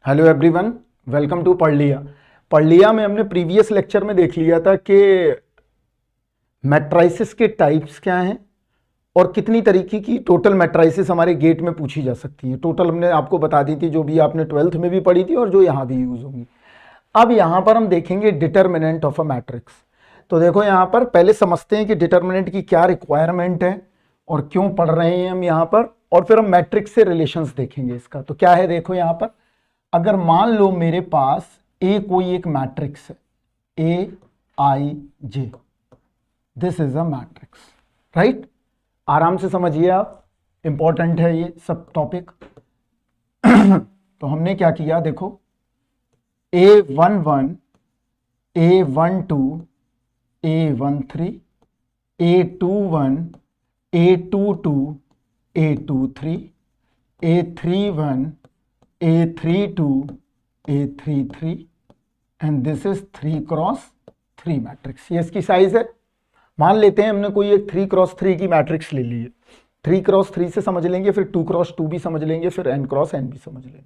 Hello everyone, welcome to पढ़ लिया। पढ़ लिया में हमने प्रीवियस लेक्चर में देख लिया था कि मैट्राइसिस के टाइप्स क्या हैं और कितनी तरीके की टोटल मैट्राइसिस हमारे गेट में पूछी जा सकती है। टोटल हमने आपको बता दी थी, जो भी आपने 12th में भी पढ़ी थी और जो यहाँ भी यूज होंगी। अब यहाँ पर हम देखेंगे डिटर्मिनेंट ऑफ अ मैट्रिक्स। तो देखो यहाँ पर पहले समझते हैं कि डिटर्मिनेंट की क्या रिक्वायरमेंट है और क्यों पढ़ रहे हैं हम यहाँ पर, और फिर हम मैट्रिक्स से रिलेशंस देखेंगे इसका। तो क्या है, देखो यहाँ पर अगर मान लो मेरे पास ए कोई एक मैट्रिक्स है, A I J, this is a matrix, right. आराम से समझिए आप, इंपॉर्टेंट है ये सब टॉपिक। तो हमने क्या किया, देखो A11, A12, A13, A21, A22, A23, A31, A32, A33 and this is 3x3 matrix. ये इसकी साइज है। मान लेते हैं हमने कोई एक 3x3 की मैट्रिक्स ले ली है। 3x3 से समझ लेंगे, फिर 2x2 भी समझ लेंगे, फिर n×n भी समझ लेंगे।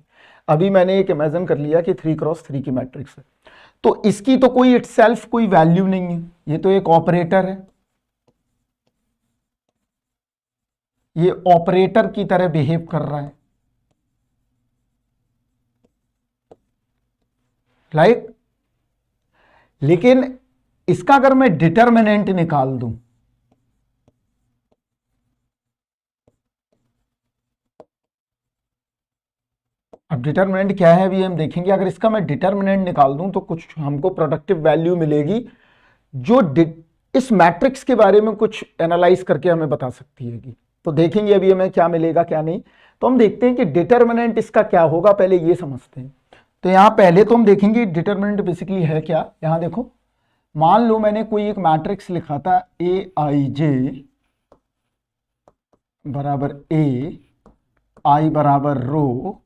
अभी मैंने एक इमेजिन कर लिया कि 3x3 की मैट्रिक्स है, तो इसकी तो कोई इटसेल्फ कोई वैल्यू नहीं है, ये तो एक ऑपरेटर है। ये ऑपरेटर की तरह बिहेव कर रहा है, राइट। लेकिन इसका अगर मैं डिटर्मिनेंट निकाल दूं, अब डिटर्मिनेंट क्या है अभी हम देखेंगे। अगर इसका मैं डिटर्मिनेंट निकाल दूं तो कुछ हमको प्रोडक्टिव वैल्यू मिलेगी जो इस मैट्रिक्स के बारे में कुछ एनालाइज करके हमें बता सकती है कि। तो देखेंगे अभी हमें क्या मिलेगा क्या नहीं। तो हम देखते हैं कि डिटर्मिनेंट इसका क्या होगा, पहले ये समझते हैं। तो यहां पहले तो हम देखेंगे डिटर्मिनेंट बेसिकली है क्या। यहां देखो, मान लो मैंने कोई एक मैट्रिक्स लिखा था ए आई जे बराबर ए, आई बराबर रो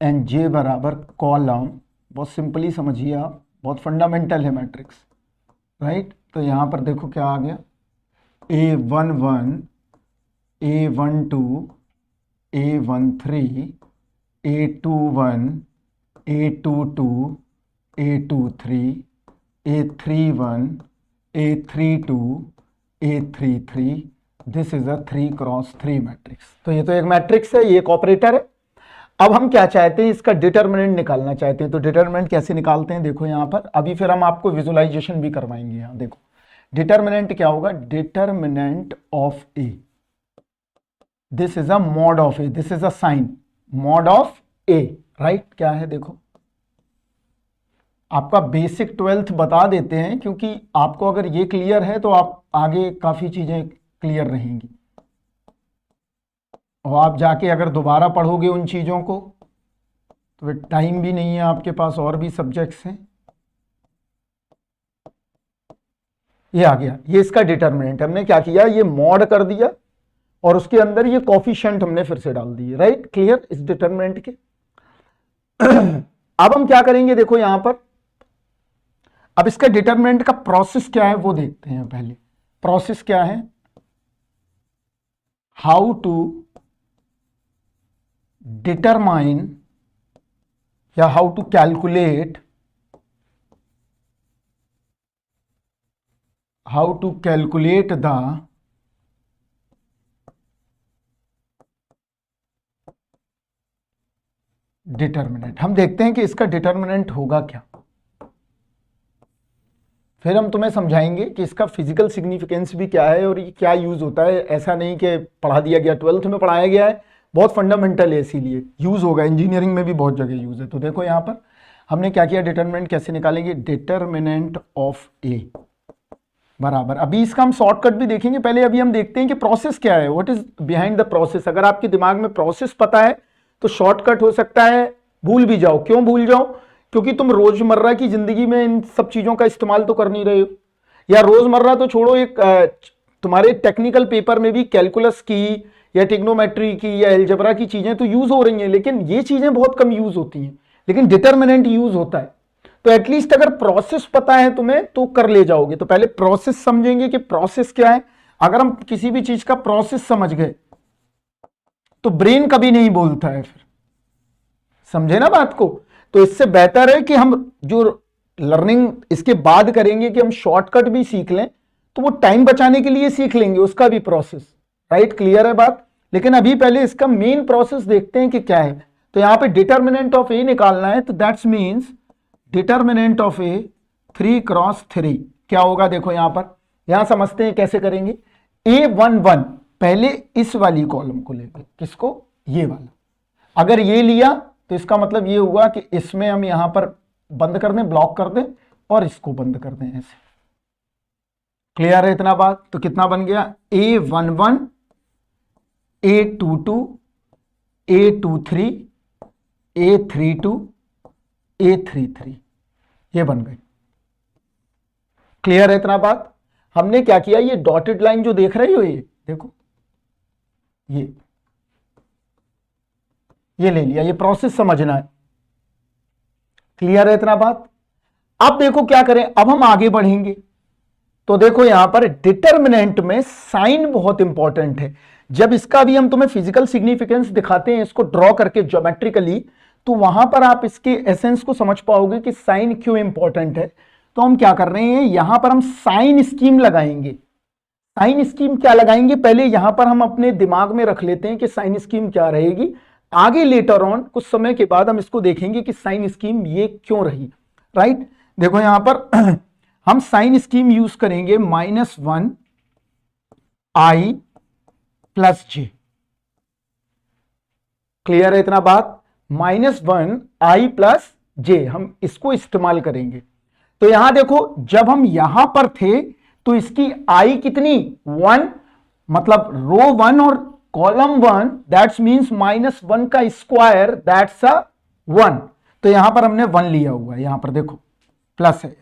एंड जे बराबर कॉलम। बहुत सिंपली समझिए आप, बहुत फंडामेंटल है मैट्रिक्स, राइट। तो यहां पर देखो क्या आ गया, A11, A12, A13, A21, A22, A23, A31, A32, A33। This is a 3x3 matrix. तो ये तो एक मैट्रिक्स है, ये एक ऑपरेटर है। अब हम क्या चाहते हैं, इसका डिटर्मिनेंट निकालना चाहते हैं। तो डिटर्मिनेंट कैसे निकालते हैं, देखो यहां पर अभी फिर हम आपको विजुअलाइजेशन भी करवाएंगे। यहां देखो डिटर्मिनेंट क्या होगा, determinant of A, this is a mod of A, this is a sign mod of A, right. क्या है देखो, आपका बेसिक 12th बता देते हैं, क्योंकि आपको अगर ये क्लियर है तो आप आगे काफी चीजें क्लियर रहेंगी, और आप जाके अगर दोबारा पढ़ोगे उन चीजों को तो फिर टाइम भी नहीं है आपके पास, और भी सब्जेक्ट्स हैं। ये आ गया, ये इसका डिटर्मिनेंट। हमने क्या किया, ये मॉड कर दिया और उसके अंदर ये कोफिशिएंट हमने फिर से डाल दिए, राइट। क्लियर इस डिटर्मिनेंट के। अब हम क्या करेंगे, देखो यहां पर अब इसका डिटर्मिनेंट का प्रोसेस क्या है वो देखते हैं। पहले प्रोसेस क्या है, हाउ टू डिटरमाइन या how to calculate, the determinant. हम देखते हैं कि इसका डिटर्मिनेंट होगा क्या, फिर हम तुम्हें समझाएंगे कि इसका फिजिकल सिग्निफिकेंस भी क्या है और ये क्या यूज होता है। ऐसा नहीं कि पढ़ा दिया गया, 12th में पढ़ाया गया है, बहुत फंडामेंटल है, इसीलिए यूज होगा। इंजीनियरिंग में भी बहुत जगह यूज है। तो देखो यहां पर हमने क्या किया, डिटर्मिनेंट कैसे निकालेंगे, डिटर्मिनेंट ऑफ ए बराबर, अभी इसका हम शॉर्टकट भी देखेंगे। पहले अभी हम देखते हैं कि प्रोसेस क्या है, what is behind the process. अगर आपके दिमाग में प्रोसेस पता है तो शॉर्टकट हो सकता है भूल भी जाओ। क्यों भूल जाओ, क्योंकि तुम रोजमर्रा की जिंदगी में इन सब चीजों का इस्तेमाल तो कर नहीं रहे हो, या रोजमर्रा तो छोड़ो, एक तुम्हारे टेक्निकल पेपर में भी कैलकुलस की या ट्रिग्नोमेट्री की या एलजेब्रा की चीजें तो यूज हो रही हैं, लेकिन ये चीजें बहुत कम यूज होती हैं, लेकिन डिटर्मिनेंट यूज होता है। तो एटलीस्ट अगर प्रोसेस पता है तुम्हें तो कर ले जाओगे। तो पहले प्रोसेस समझेंगे कि प्रोसेस क्या है। अगर हम किसी भी चीज का प्रोसेस समझ गए तो ब्रेन कभी नहीं बोलता है फिर, समझे ना बात को? तो इससे बेहतर है कि हम जो लर्निंग इसके बाद करेंगे कि हम शॉर्टकट भी सीख लें, तो वो टाइम बचाने के लिए सीख लेंगे उसका भी प्रोसेस। राइट, क्लियर है बात? लेकिन अभी पहले इसका मेन प्रोसेस देखते हैं कि क्या है। तो यहां पे डिटर्मिनेंट ऑफ ए निकालना है, तो that's means determinant of A 3 cross 3 क्या होगा? देखो यहां समझते हैं कैसे करेंगे। A11 पहले इस वाली कॉलम को लेंगे, किसको? ये वाला। अगर ये लिया तो इसका मतलब ये हुआ कि इसमें हम यहां पर बंद कर दें, ब्लॉक कर दें, और इसको बंद कर दें ऐसे। क्लियर है इतना बात? तो कितना बन गया? A11, A22, A23, A32, A33 ये बन गए। क्लियर है इतना बात? हमने क्या किया, ये डॉटेड लाइन जो देख रही हो, ये देखो, ये ले लिया, ये प्रोसेस समझना है। क्लियर है इतना बात? अब देखो क्या करें, अब हम आगे बढ़ेंगे। तो देखो यहां पर डिटर्मिनेंट में साइन बहुत इंपॉर्टेंट है। जब इसका भी हम तुम्हें फिजिकल सिग्निफिकेंस दिखाते हैं इसको ड्रॉ करके ज्योमेट्रिकली, तो वहां पर आप इसके एसेंस को समझ पाओगे कि साइन क्यों इंपॉर्टेंट है। तो हम क्या कर रहे हैं, यहां पर हम साइन स्कीम लगाएंगे। साइन स्कीम क्या लगाएंगे, पहले यहां पर हम अपने दिमाग में रख लेते हैं कि साइन स्कीम क्या रहेगी। आगे लेटर ऑन कुछ समय के बाद हम इसको देखेंगे कि साइन स्कीम ये क्यों रही। राइट, देखो यहां पर हम साइन स्कीम यूज करेंगे -1 i + j। क्लियर है इतना बात? -1 i + j हम इसको इस्तेमाल करेंगे। तो यहां देखो जब हम यहां पर थे तो इसकी i कितनी? 1, मतलब रो 1 और कॉलम 1, दैट्स मींस -1 का स्क्वायर, दैट्स अ 1। तो यहां पर हमने 1 लिया हुआ है, यहां पर देखो प्लस है।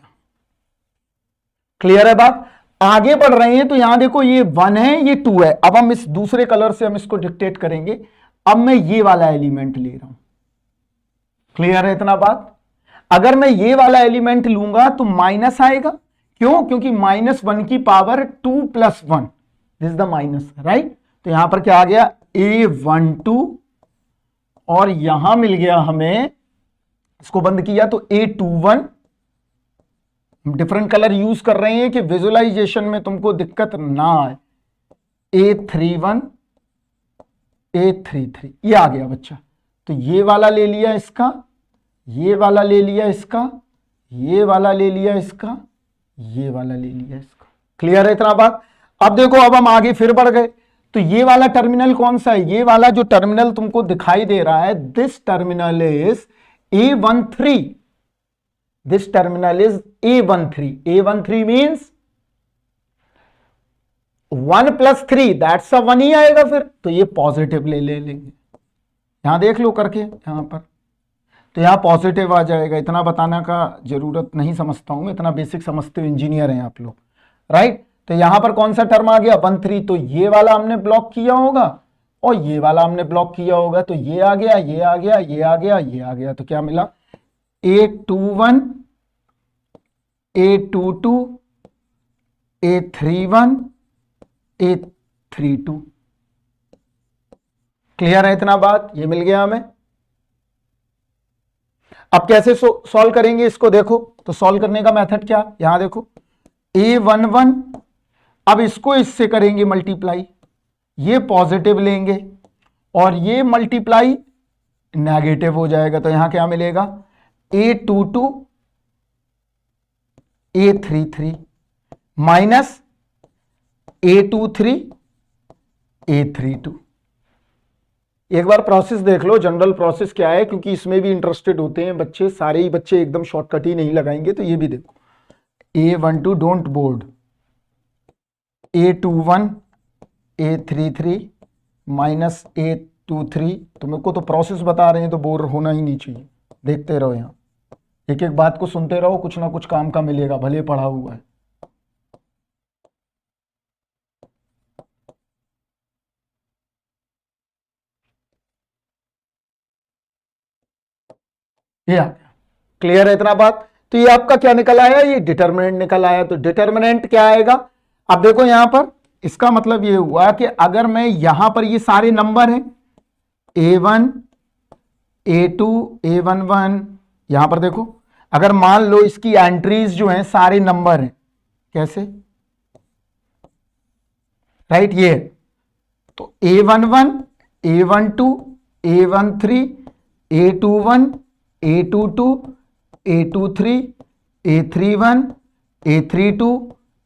क्लियर है बात? आगे बढ़ रहे हैं तो यहां देखो ये 1 है, ये 2 है। अब हम इस दूसरे कलर से हम इसको डिक्टेट करेंगे। अब मैं ये वाला एलिमेंट ले रहा हूं। क्लियर है इतना बात? अगर मैं ये वाला एलिमेंट लूंगा तो माइनस आएगा। क्यों? क्योंकि -1 की power 2 + 1, this is the minus. Right, तो यहां पर क्या आ गया? A12, और यहां मिल गया हमें, इसको बंद किया तो A21। डिफरेंट कलर यूज कर रहे हैं कि विजुअलाइजेशन में तुमको दिक्कत ना आए। A31, A33 ये आ गया बच्चा। तो ये वाला ले लिया इसका, ये वाला ले लिया इसका, ये वाला ले लिया इसका, ये वाला ले लिया इसका। क्लियर है इतना बात? अब देखो अब हम आगे फिर बढ़ गए। तो ये वाला टर्मिनल कौन सा है? ये वाला जो टर्मिनल तुमको दिखाई दे रहा है, this terminal is A13। This terminal is A13। A13 means 1 + 3, that's a 1 ही आएगा फिर। तो ये पॉजिटिव ले लेंगे। यहां देख लो करके यहां पर, तो यहां पॉजिटिव आ जाएगा। इतना बताने का जरूरत नहीं समझता हूं, इतना बेसिक समझते हो, इंजीनियर हैं आप लोग। राइट, तो यहां पर कौन सा टर्म आ गया? 1 3। तो ये वाला हमने ब्लॉक किया होगा और ये वाला हमने ब्लॉक किया होगा। तो ये आ गया, ये आ गया, ये आ गया, ये आ गया। तो क्या मिला? A21, A22, A31, A32। Clear है इतना बात? ये मिल गया हमें। अब कैसे सॉल्व करेंगे इसको? देखो तो सॉल्व करने का मेथड क्या? यहां देखो A11, अब इसको इससे करेंगे मल्टीप्लाई, ये पॉजिटिव लेंगे और ये मल्टीप्लाई नेगेटिव हो जाएगा। तो यहां क्या मिलेगा? A22, A33 minus A23, A32। एक बार प्रोसेस देख लो, जनरल प्रोसेस क्या है, क्योंकि इसमें भी इंटरेस्टेड होते हैं बच्चे, सारे ही बच्चे एकदम शॉर्टकट ही नहीं लगाएंगे। तो ये भी देखो, A12 don't board, A21, A33 minus A23। तुमको तो प्रोसेस बता रहे हैं तो बोर होना ही नहीं चाहिए। देखते रहो, यहाँ एक एक बात को सुनते रहो, कुछ ना कुछ काम का मिलेगा, भले पढ़ा हुआ है। ये क्लियर है इतना बात? तो ये आपका क्या निकल आया? ये डिटर्मिनेंट निकल आया। तो डिटर्मिनेंट क्या आएगा? अब देखो यहां पर इसका मतलब ये हुआ कि अगर मैं यहां पर, ये सारे नंबर हैं A1, A2 A11, यहां पर देखो अगर मान लो इसकी एंट्रीज जो हैं सारे नंबर हैं, कैसे, राइट, ये है। तो A11 A12 A13 A21 A22 A23 A31 A32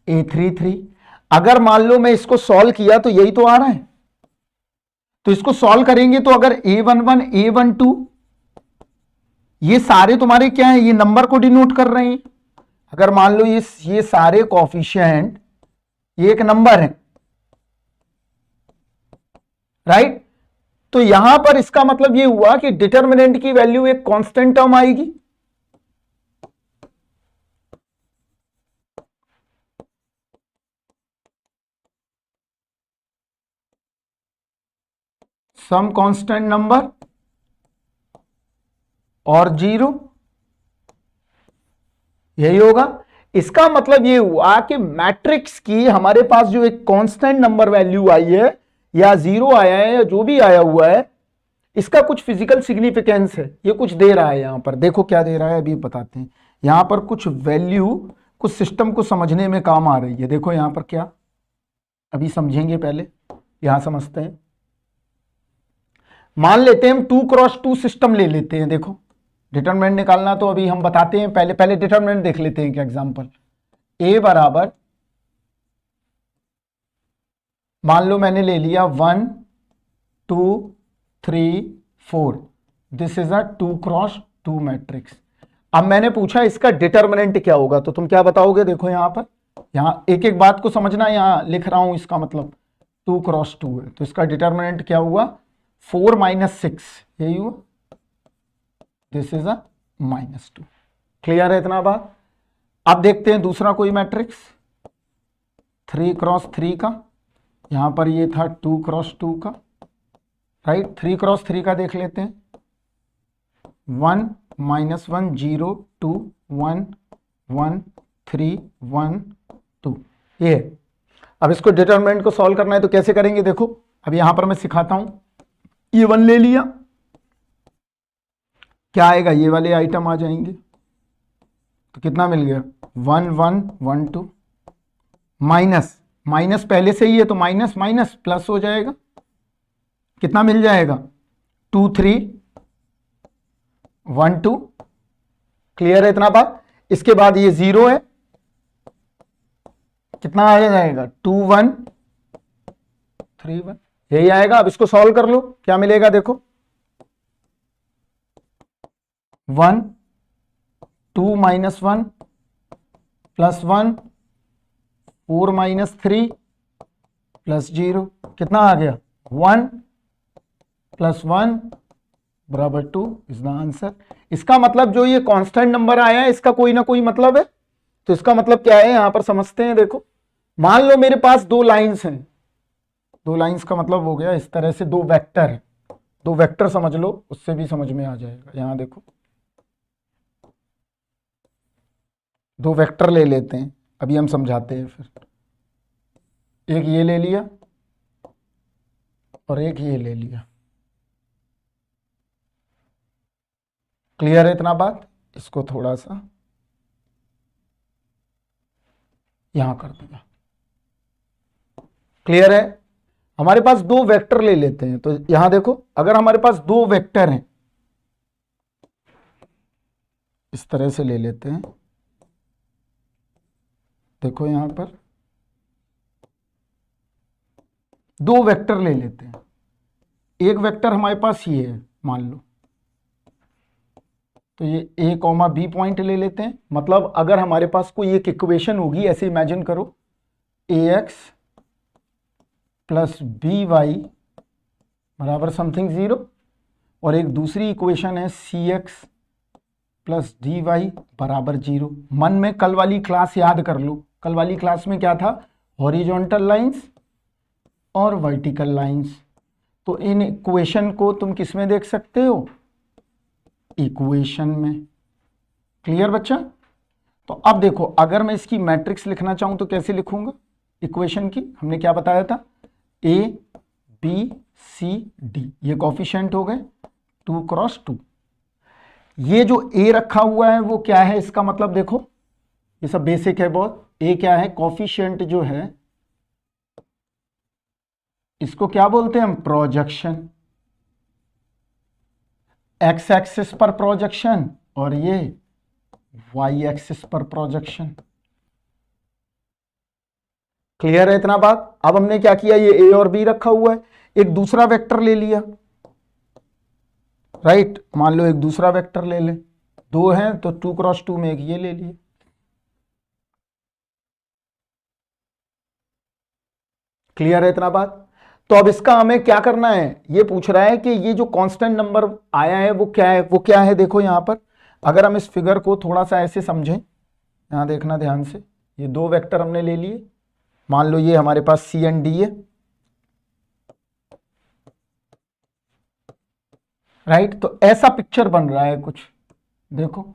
A33। अगर मान लो मैं इसको सॉल्व किया तो यही तो आ रहा है, तो इसको सॉल्व करेंगे तो अगर A11 A12 ये सारे तुम्हारे क्या है, ये नंबर को डिनोट कर रहे हैं। अगर मान लो ये सारे कोएफिशिएंट ये एक नंबर है, राइट, तो यहां पर इसका मतलब ये हुआ कि डिटर्मिनेंट की वैल्यू एक कांस्टेंट टर्म आएगी। सम कांस्टेंट नंबर और 0, यही होगा। इसका मतलब ये हुआ कि मैट्रिक्स की हमारे पास जो एक कांस्टेंट नंबर वैल्यू आई है या 0 आया है या जो भी आया हुआ है, इसका कुछ फिजिकल सिग्निफिकेंस है, ये कुछ दे रहा है। यहां पर देखो क्या दे रहा है, अभी बताते हैं। यहां पर कुछ वैल्यू कुछ सिस्टम को समझने में काम आ रही है। देखो यहां पर क्या, अभी समझेंगे, पहले यहां समझते हैं। मान लेते हैं हम 2x2 सिस्टम ले लेते हैं। देखो डिटरमिनेंट निकालना तो अभी हम बताते हैं, पहले पहले डिटरमिनेंट देख लेते हैं। क्या एग्जांपल, a बराबर, मान लो मैंने ले लिया 1 2 3 4, this is a 2x2 matrix. अब मैंने पूछा इसका डिटरमिनेंट क्या होगा, तो तुम क्या बताओगे। देखो यहां पर, यहां एक एक बात को समझना, यहां लिख रहा हूं, इसका मतलब 2x2 है, तो इसका डिटरमिनेंट क्या हुआ, 4 - 6, यही हुआ, दिस इज अ -2। क्लियर है इतना बात। अब देखते हैं दूसरा कोई मैट्रिक्स 3x3 का, यहां पर ये था 2x2 का, राइट। 3x3 का देख लेते हैं, 1 -1 0 2 1 1 3 1 2, ये। अब इसको डिटरमिनेंट को सॉल्व करना है तो कैसे करेंगे, देखो अब यहां पर मैं सिखाता हूं। ये 1 ले लिया, क्या आएगा, ये वाले आइटम आ जाएंगे, तो कितना मिल गया, 1 1 1 2, माइनस माइनस पहले से ही है तो माइनस माइनस प्लस हो जाएगा, कितना मिल जाएगा, 2 3 1 2। क्लियर है इतना बात। इसके बाद ये 0 है, कितना आ जाएगा, 2 1 3 1, यही आएगा। अब इसको सॉल्व कर लो, क्या मिलेगा, देखो 1 2 -1 +1 4 -3 +0, कितना आ गया, 1 + 1 = 2 इज द आंसर। इसका मतलब जो ये कांस्टेंट नंबर आया है इसका कोई ना कोई मतलब है। तो इसका मतलब क्या है, यहां पर समझते हैं। देखो मान लो मेरे पास 2 लाइंस हैं, 2 लाइंस का मतलब हो गया इस तरह से 2 वेक्टर है, 2 वेक्टर समझ लो, उससे भी समझ में आ जाएगा। यहां देखो 2 वेक्टर ले लेते हैं, अभी हम समझाते हैं। फिर एक ये ले लिया और एक ये ले लिया। क्लियर है इतना बात। इसको थोड़ा सा यहां कर दिया, क्लियर है। हमारे पास 2 वेक्टर ले लेते हैं, तो यहां देखो अगर हमारे पास 2 वेक्टर हैं, इस तरह से ले लेते हैं। देखो यहां पर 2 वेक्टर ले लेते हैं। एक वेक्टर हमारे पास ये है मान लो, तो ये a, b पॉइंट ले लेते हैं। मतलब अगर हमारे पास कोई एक इक्वेशन होगी, ऐसे इमेजिन करो, ax + by बराबर समथिंग 0, और एक दूसरी इक्वेशन है cx + dy बराबर 0। मन में कल वाली क्लास याद कर लो, कल वाली क्लास में क्या था, हॉरिजॉन्टल लाइंस और वर्टिकल लाइंस। तो इन इक्वेशन को तुम किस में देख सकते हो, इक्वेशन में। क्लियर बच्चा। तो अब देखो अगर मैं इसकी मैट्रिक्स लिखना चाहूं तो कैसे लिखूंगा, इक्वेशन की हमने क्या बताया था, a b c d, ये कोफिशिएंट हो गए 2 × 2, ये जो ए रखा हुआ है वो क्या है, इसका मतलब देखो ये सब बेसिक है बहुत। ए क्या है, कॉफिशिएंट जो है इसको क्या बोलते हैं हम, प्रोजेक्शन, एक्स एक्सिस पर प्रोजेक्शन और ये वाई एक्सिस पर प्रोजेक्शन। क्लियर है इतना बात। अब हमने क्या किया, ये ए और बी रखा हुआ है, एक दूसरा वेक्टर ले लिया, राइट। मान लो एक दूसरा वेक्टर ले ले, दो हैं तो 2x2 में एक ये ले लिए। क्लियर है इतना बात। तो अब इसका हमें क्या करना है, ये पूछ रहा है कि ये जो कांस्टेंट नंबर आया है वो क्या है, वो क्या है। देखो यहां पर अगर हम इस फिगर को थोड़ा सा ऐसे समझें, यहां देखना ध्यान से, ये दो वेक्टर हमने ले लिए, मान लो ये हमारे पास सी एंड डी है, राइट। तो ऐसा पिक्चर बन रहा है कुछ, देखो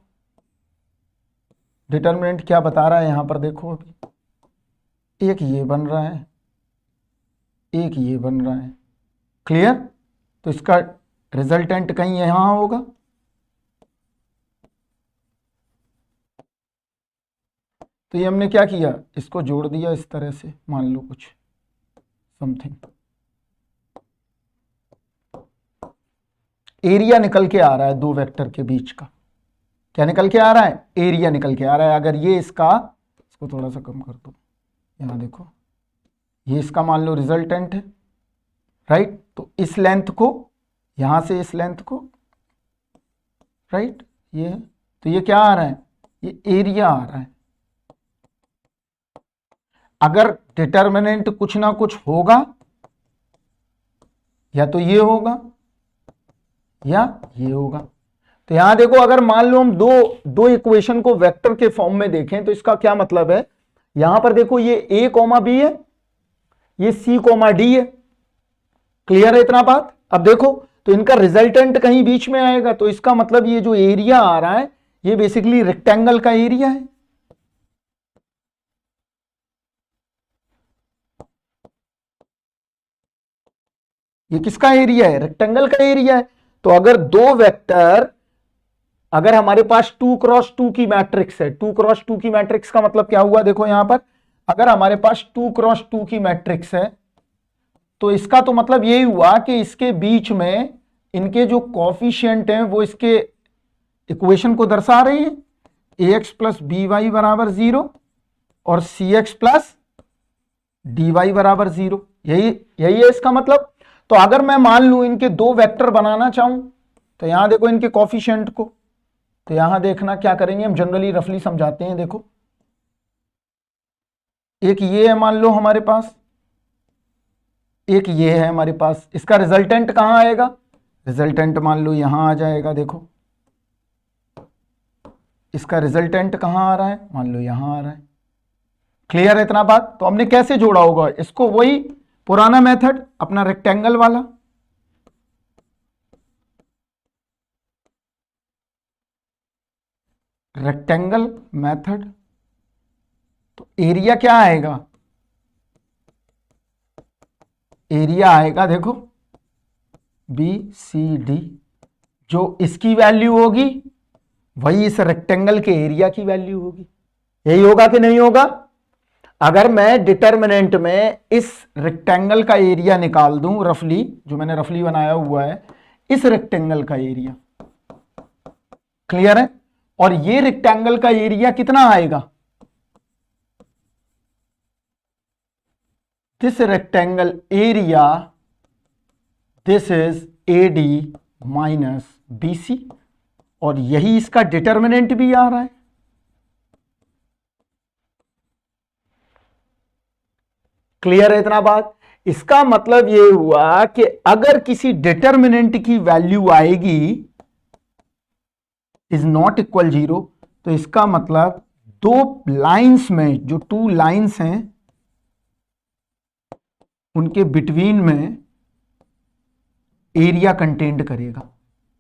डिटर्मिनेंट क्या बता रहा है यहां पर, देखो अभी एक ये बन रहा है, एक ये बन रहा है। क्लियर। तो इसका रिजल्टेंट कहीं यहां होगा, तो ये हमने क्या किया, इसको जोड़ दिया इस तरह से, मान लो कुछ समथिंग, एरिया निकल के आ रहा है दो वेक्टर के बीच का। क्या निकल के आ रहा है, एरिया निकल के आ रहा है। अगर ये इसका, इसको थोड़ा सा कम कर दो, यहां देखो ये इसका मान लो रिजल्टेंट है, राइट। तो इस लेंथ को, यहां से इस लेंथ को, राइट, ये तो ये क्या आ रहा है, ये एरिया आ रहा है। अगर डिटर्मिनेंट कुछ ना कुछ होगा, या तो ये होगा या ये होगा। तो यहां देखो अगर मान लो हम दो इक्वेशन को वेक्टर के फॉर्म में देखें तो इसका क्या मतलब है, यहां पर देखो ये ए कॉमा बी है, ये सी कॉमा डी है। क्लियर है इतना बात। अब देखो तो इनका रिजल्टेंट कहीं बीच में आएगा, तो इसका मतलब ये जो एरिया आ रहा है ये बेसिकली रेक्टेंगल का एरिया है। ये किसका एरिया है, रेक्टेंगल का एरिया है। तो अगर दो वेक्टर, अगर हमारे पास 2x2 की मैट्रिक्स है, 2x2 की मैट्रिक्स का मतलब क्या हुआ, देखो यहां पर अगर हमारे पास 2x2 की मैट्रिक्स है तो इसका तो मतलब यही हुआ कि इसके बीच में इनके जो कॉफिशिएंट हैं वो इसके इक्वेशन को दर्शा रहे हैं, ax प्लस बी वाई बराबर 0 और सी एक्स प्लस डी वाई बराबर 0। यही है इसका मतलब। तो अगर मैं मान लूं इनके दो वेक्टर बनाना चाहूं तो यहां देखो इनके कॉफिशिएंट को, तो यहां देखना क्या करेंगे हम, जनरली रफली समझाते हैं। देखो एक ये है मान लो हमारे पास, एक ये है हमारे पास, इसका रिजल्टेंट कहां आएगा, रिजल्टेंट मान लो यहां आ जाएगा। देखो इसका रिजल्टेंट कहां आ रहा है, मान लो यहां आ रहा है। क्लियर है इतना बात। तो हमने कैसे जोड़ा होगा इसको, वही पुराना मेथड अपना रेक्टेंगल वाला, रेक्टेंगल मेथड। तो एरिया क्या आएगा, एरिया आएगा देखो बी सी डी, जो इसकी वैल्यू होगी वही इस रेक्टेंगल के एरिया की वैल्यू होगी। यही होगा कि नहीं होगा। अगर मैं डिटर्मिनेंट में इस रेक्टेंगल का एरिया निकाल दूं, रफली जो मैंने रफली बनाया हुआ है, इस रेक्टेंगल का एरिया, क्लियर है। और ये रेक्टेंगल का एरिया कितना आएगा, this rectangle area, this is AD minus BC, और यही इसका डिटर्मिनेंट भी आ रहा है। क्लियर है इतना बात। इसका मतलब यह हुआ कि अगर किसी डिटर्मिनेंट की वैल्यू आएगी इज नॉट इक्वल 0, तो इसका मतलब दो लाइंस में, जो टू लाइंस हैं उनके बिटवीन में एरिया कंटेंड करेगा।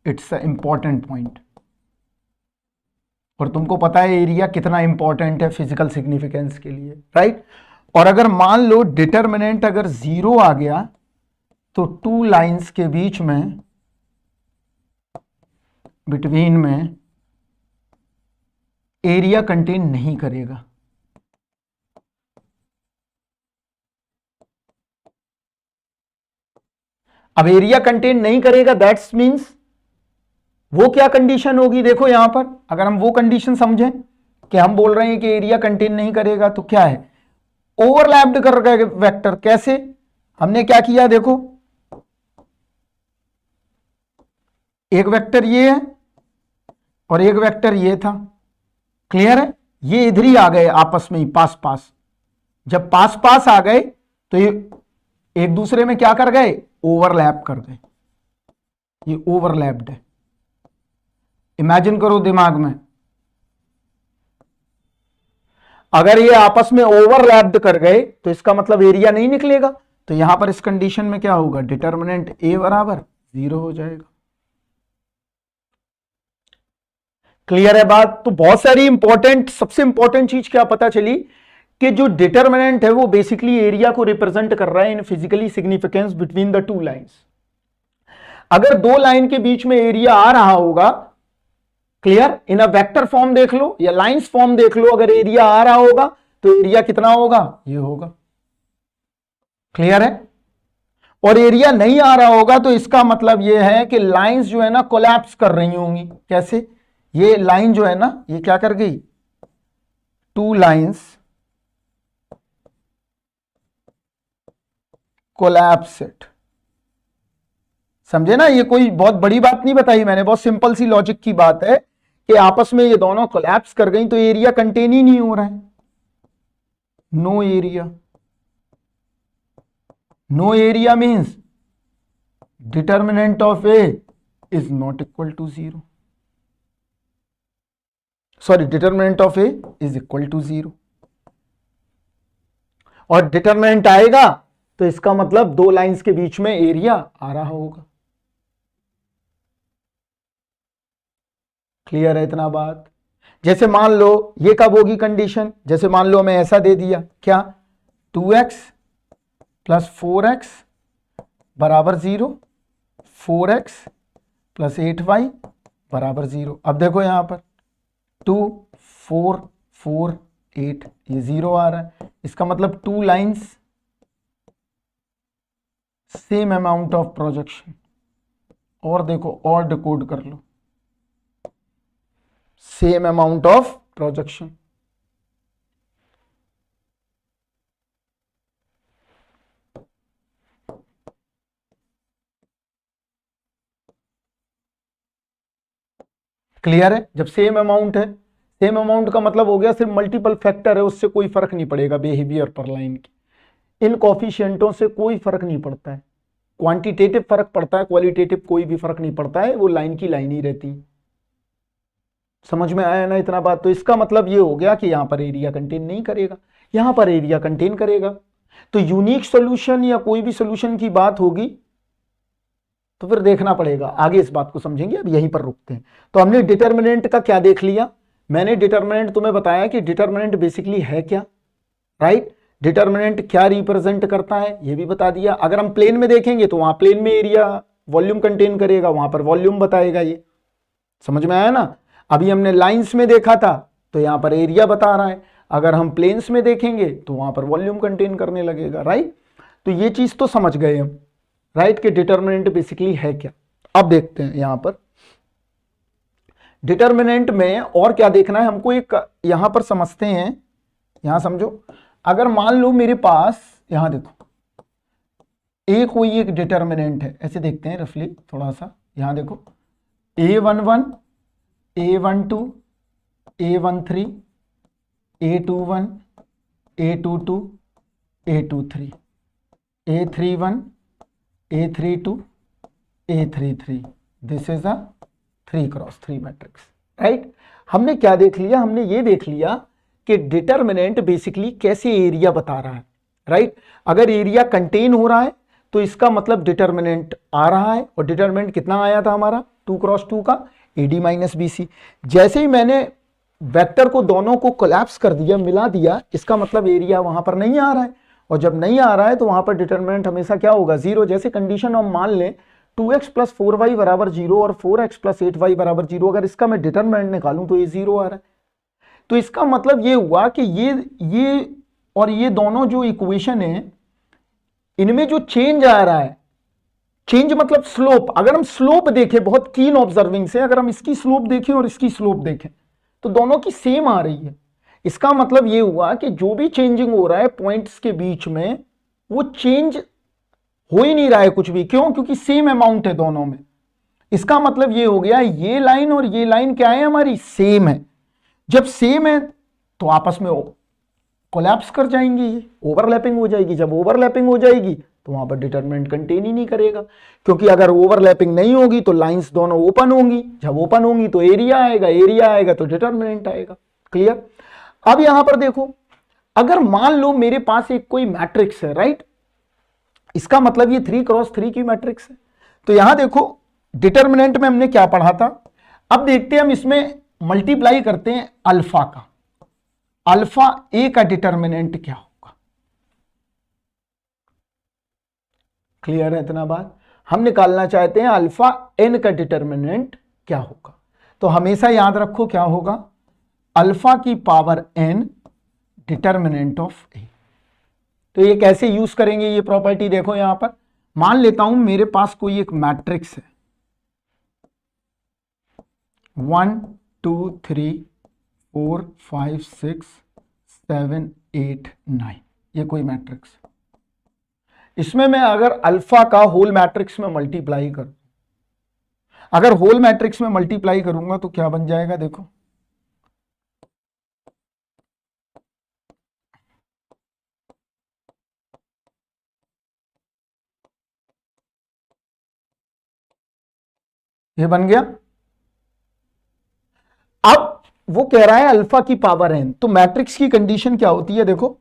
It's a important point. और तुमको पता है एरिया कितना इंपॉर्टेंट है फिजिकल सिग्निफिकेंस के लिए, राइट। और अगर मान लो डिटर्मिनेंट अगर 0 आ गया तो टू लाइंस के बीच में बिटवीन में एरिया कंटेन नहीं करेगा। अब एरिया कंटेन नहीं करेगा, दैट्स मींस वो क्या कंडीशन होगी, देखो यहां पर अगर हम वो कंडीशन समझें कि हम बोल रहे हैं कि एरिया कंटेन नहीं करेगा, तो क्या है, ओवरलैप्ड कर गए वेक्टर। कैसे, हमने क्या किया, देखो एक वेक्टर ये है और एक वेक्टर ये था, क्लियर है, ये इधर ही आ गए आपस में ही पास पास। जब पास पास आ गए तो ये एक दूसरे में क्या कर गए, ओवरलैप कर गए, ये ओवरलैप्ड है। इमेजिन करो दिमाग में, अगर ये आपस में ओवरलैप्ड कर गए तो इसका मतलब एरिया नहीं निकलेगा। तो यहां पर इस कंडीशन में क्या होगा, डिटर्मिनेंट ए बराबर 0 हो जाएगा। क्लियर है बात। तो बहुत सारी इंपॉर्टेंट, सबसे इंपॉर्टेंट चीज क्या पता चली कि जो डिटर्मिनेंट है वो बेसिकली एरिया को रिप्रेजेंट कर रहा है in physically significance between the two lines. अगर दो लाइन के बीच में एरिया आ रहा होगा, clear, in a vector form देख लो या लाइंस फॉर्म देख लो, अगर एरिया आ रहा होगा तो एरिया कितना होगा, ये होगा, क्लियर है। और एरिया नहीं आ रहा होगा तो इसका मतलब ये है कि लाइंस जो है ना कोलैप्स कर रही होंगी। कैसे, ये लाइन जो है ना ये क्या कर गई, टू लाइंस कोलैप्सेड। समझे ना, ये कोई बहुत बड़ी बात नहीं बताई मैंने, बहुत सिंपल सी लॉजिक की बात है कि आपस में ये दोनों कोलैप्स कर गई तो एरिया कंटेन ही नहीं हो रहा है। No area, no area means determinant of A is not equal to 0, sorry, determinant of A is equal to 0। और डिटर्मिनेंट आएगा तो इसका मतलब दो लाइंस के बीच में एरिया आ रहा होगा। क्लियर है इतना बात। जैसे मान लो ये कब होगी कंडीशन, जैसे मान लो मैं ऐसा दे दिया, क्या, 2x प्लस 4x बराबर 0, 4x प्लस 8y बराबर 0। अब देखो यहां पर 2 4 4 8 ये 0 आ रहा है, इसका मतलब two lines same amount of projection. और देखो और डिकोड कर लो, same amount of projection. Clear है, जब सेम अमाउंट है, सेम अमाउंट का मतलब हो गया सिर्फ मल्टीपल फैक्टर है, उससे कोई फर्क नहीं पड़ेगा बिहेवियर पर लाइन की। इन कोफिशिएंटों से कोई फर्क नहीं पड़ता है, क्वांटिटेटिव फर्क पड़ता है, क्वालिटेटिव कोई भी फर्क नहीं पड़ता है, वो लाइन की लाइन ही रहती है। समझ में आया ना इतना बात। तो इसका मतलब ये हो गया कि यहां पर एरिया कंटेन नहीं करेगा, यहां पर एरिया कंटेन करेगा। तो यूनिक सॉल्यूशन या कोई भी सॉल्यूशन की बात होगी तो फिर देखना पड़ेगा, आगे इस बात को समझेंगे, अब यहीं पर रुकते हैं। तो हमने डिटर्मिनेंट का क्या देख लिया, मैंने डिटर्मिनेंट तुम्हें बताया कि डिटर्मिनेंट बेसिकली है क्या, राइट, डिटर्मिनेंट क्या रिप्रेजेंट करता है ये भी बता दिया। अगर हम प्लेन में देखेंगे तो वहां प्लेन में एरिया वॉल्यूम कंटेन करेगा, वहां पर वॉल्यूम बताएगा, ये समझ में आया ना। अभी हमने लाइंस में देखा था तो यहां पर एरिया बता रहा है, अगर हम प्लेन्स में देखेंगे तो वहां पर वॉल्यूम कंटेन करने लगेगा, राइट। तो ये चीज तो समझ गए हम, राइट, कि डिटर्मिनेंट बेसिकली है क्या। अब देखते हैं यहां पर डिटर्मिनेंट में और क्या देखना है हमको, एक यहां पर समझते हैं, यहां समझो। अगर मान लो मेरे पास यहां देखो कोई एक डिटर्मिनेंट है, ऐसे देखते हैं रफली थोड़ा सा, यहां देखो A11 A12 A13 A21 A22 A23 A31 A32 A33, this is a 3x3 matrix, right. हमने क्या देख लिया, हमने ये देख लिया कि डिटर्मिनेंट बेसिकली कैसे एरिया बता रहा है, राइट। अगर एरिया कंटेन हो रहा है तो इसका मतलब डिटर्मिनेंट आ रहा है, और डिटर्मिनेंट कितना आया था हमारा 2x2 का AD माइनस BC। जैसे ही मैंने वेक्टर को दोनों को कोलैप्स कर दिया, मिला दिया, इसका मतलब एरिया वहां पर नहीं आ रहा है, और जब नहीं आ रहा है तो वहां पर डिटर्मिनेंट हमेशा क्या होगा 0। जैसे कंडीशन हम मान लें 2x प्लस 4y बराबर 0 और 4x प्लस 8y बराबर 0, अगर इसका मैं डिटरमिनेंट निकालूं तो ये 0 आ रहा है। तो इसका मतलब ये हुआ कि ये और ये दोनों जो इक्वेशन है इनमें जो चेंज आ रहा है, चेंज मतलब स्लोप, अगर हम स्लोप देखें बहुत कीन ऑब्जर्विंग से, अगर हम इसकी स्लोप देखें और इसकी स्लोप देखें तो दोनों की सेम आ रही है। इसका मतलब ये हुआ कि जो भी चेंजिंग हो रहा है पॉइंट्स के बीच में वो चेंज हो ही नहीं रहा है कुछ भी। क्यों? क्योंकि सेम अमाउंट है दोनों में। इसका मतलब ये हो गया ये लाइन और ये लाइन क्या है हमारी, सेम है। जब सेम है तो आपस में कोलैप्स कर जाएंगी, ये ओवरलैपिंग हो जाएगी। जब ओवरलैपिंग हो जाएगी तो वहां पर डिटरमिनेंट कंटेन ही नहीं करेगा, क्योंकि अगर ओवरलैपिंग नहीं होगी तो लाइंस दोनों ओपन होंगी, जब ओपन होंगी तो एरिया आएगा, एरिया आएगा तो डिटरमिनेंट आएगा। क्लियर? अब यहां पर देखो, अगर मान लो मेरे पास एक कोई मैट्रिक्स है, राइट, इसका मतलब ये 3x3 की मैट्रिक्स है। तो यहां देखो डिटरमिनेंट में हमने क्या पढ़ा था, अब देखते हैं हम इसमें मल्टीप्लाई करते हैं अल्फा का। अल्फा ए का डिटरमिनेंट क्या होगा? क्लियर है इतना बात? हम निकालना चाहते हैं अल्फा एन का डिटरमिनेंट क्या होगा। तो हमेशा याद रखो क्या होगा, अल्फा की पावर एन डिटरमिनेंट ऑफ ए। तो ये कैसे यूज करेंगे ये प्रॉपर्टी, देखो यहां पर मान लेता हूं मेरे पास कोई एक मैट्रिक्स है 1 2 3 4 5 6 7 8 9, ये कोई मैट्रिक्स। इसमें मैं अगर अल्फा का होल मैट्रिक्स में मल्टीप्लाई करूं, अगर होल मैट्रिक्स में मल्टीप्लाई करूंगा तो क्या बन जाएगा, देखो ये बन गया। अब वो कह रहा है अल्फा की पावर एन, तो मैट्रिक्स की कंडीशन क्या होती है, देखो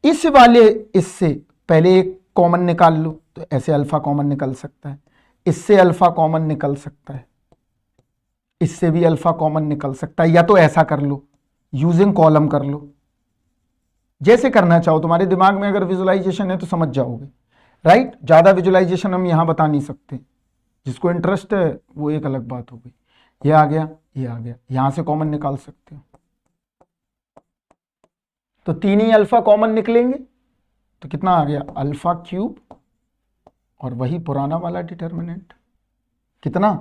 इस वाले इससे पहले एक कॉमन निकाल लो, तो ऐसे अल्फा कॉमन निकल सकता है, इससे अल्फा कॉमन निकल सकता है, इससे भी अल्फा कॉमन निकल सकता है, या तो ऐसा कर लो यूजिंग कॉलम कर लो, जैसे करना चाहो। तुम्हारे दिमाग में अगर विजुअलाइजेशन है तो समझ जाओगे, राइट। ज्यादा विजुअलाइजेशन हम यहां बता नहीं सकते, जिसको इंटरेस्ट है वो एक अलग बात हो गई। ये आ गया, ये आ गया, यहां से कॉमन निकाल सकते हो, तो 3 ही अल्फा कॉमन निकलेंगे, तो कितना आ गया अल्फा क्यूब, और वही पुराना वाला डिटरमिनेंट कितना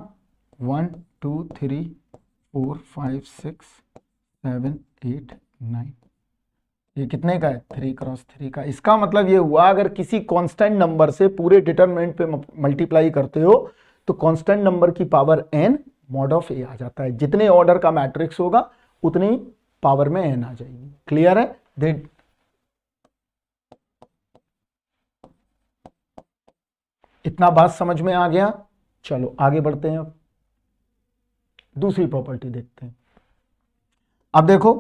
1 2 3 4 5 6 7 8 9, ये कितने का है 3x3 का। इसका मतलब ये हुआ अगर किसी कांस्टेंट नंबर से पूरे डिटरमिनेंट पे मल्टीप्लाई करते हो तो कांस्टेंट नंबर की power n mod of a आ जाता है। जितने ऑर्डर का मैट्रिक्स होगा उतनी पावर में n आ जाएगी। क्लियर है? इतना बात समझ में आ गया। चलो आगे बढ़ते हैं, अब दूसरी प्रॉपर्टी देखते हैं। अब देखो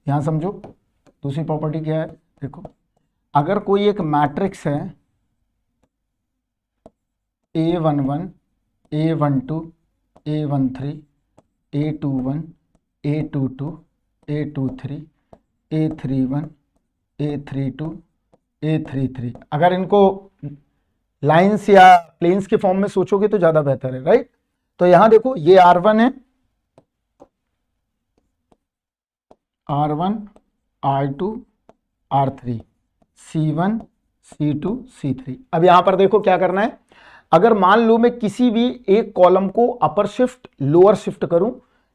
यहां समझो दूसरी प्रॉपर्टी क्या है, देखो अगर कोई एक मैट्रिक्स है A11 A12 A13 A21 A22 A23 A31 A32 A33, अगर इनको लाइंस या प्लेन्स के फॉर्म में सोचोगे तो ज्यादा बेहतर है, राइट। तो यहां देखो ये R1 है, R1 R2 R3 C1 C2 C3। अब यहां पर देखो क्या करना है, अगर मान लो मैं किसी भी एक कॉलम को अपर शिफ्ट लोअर शिफ्ट करूं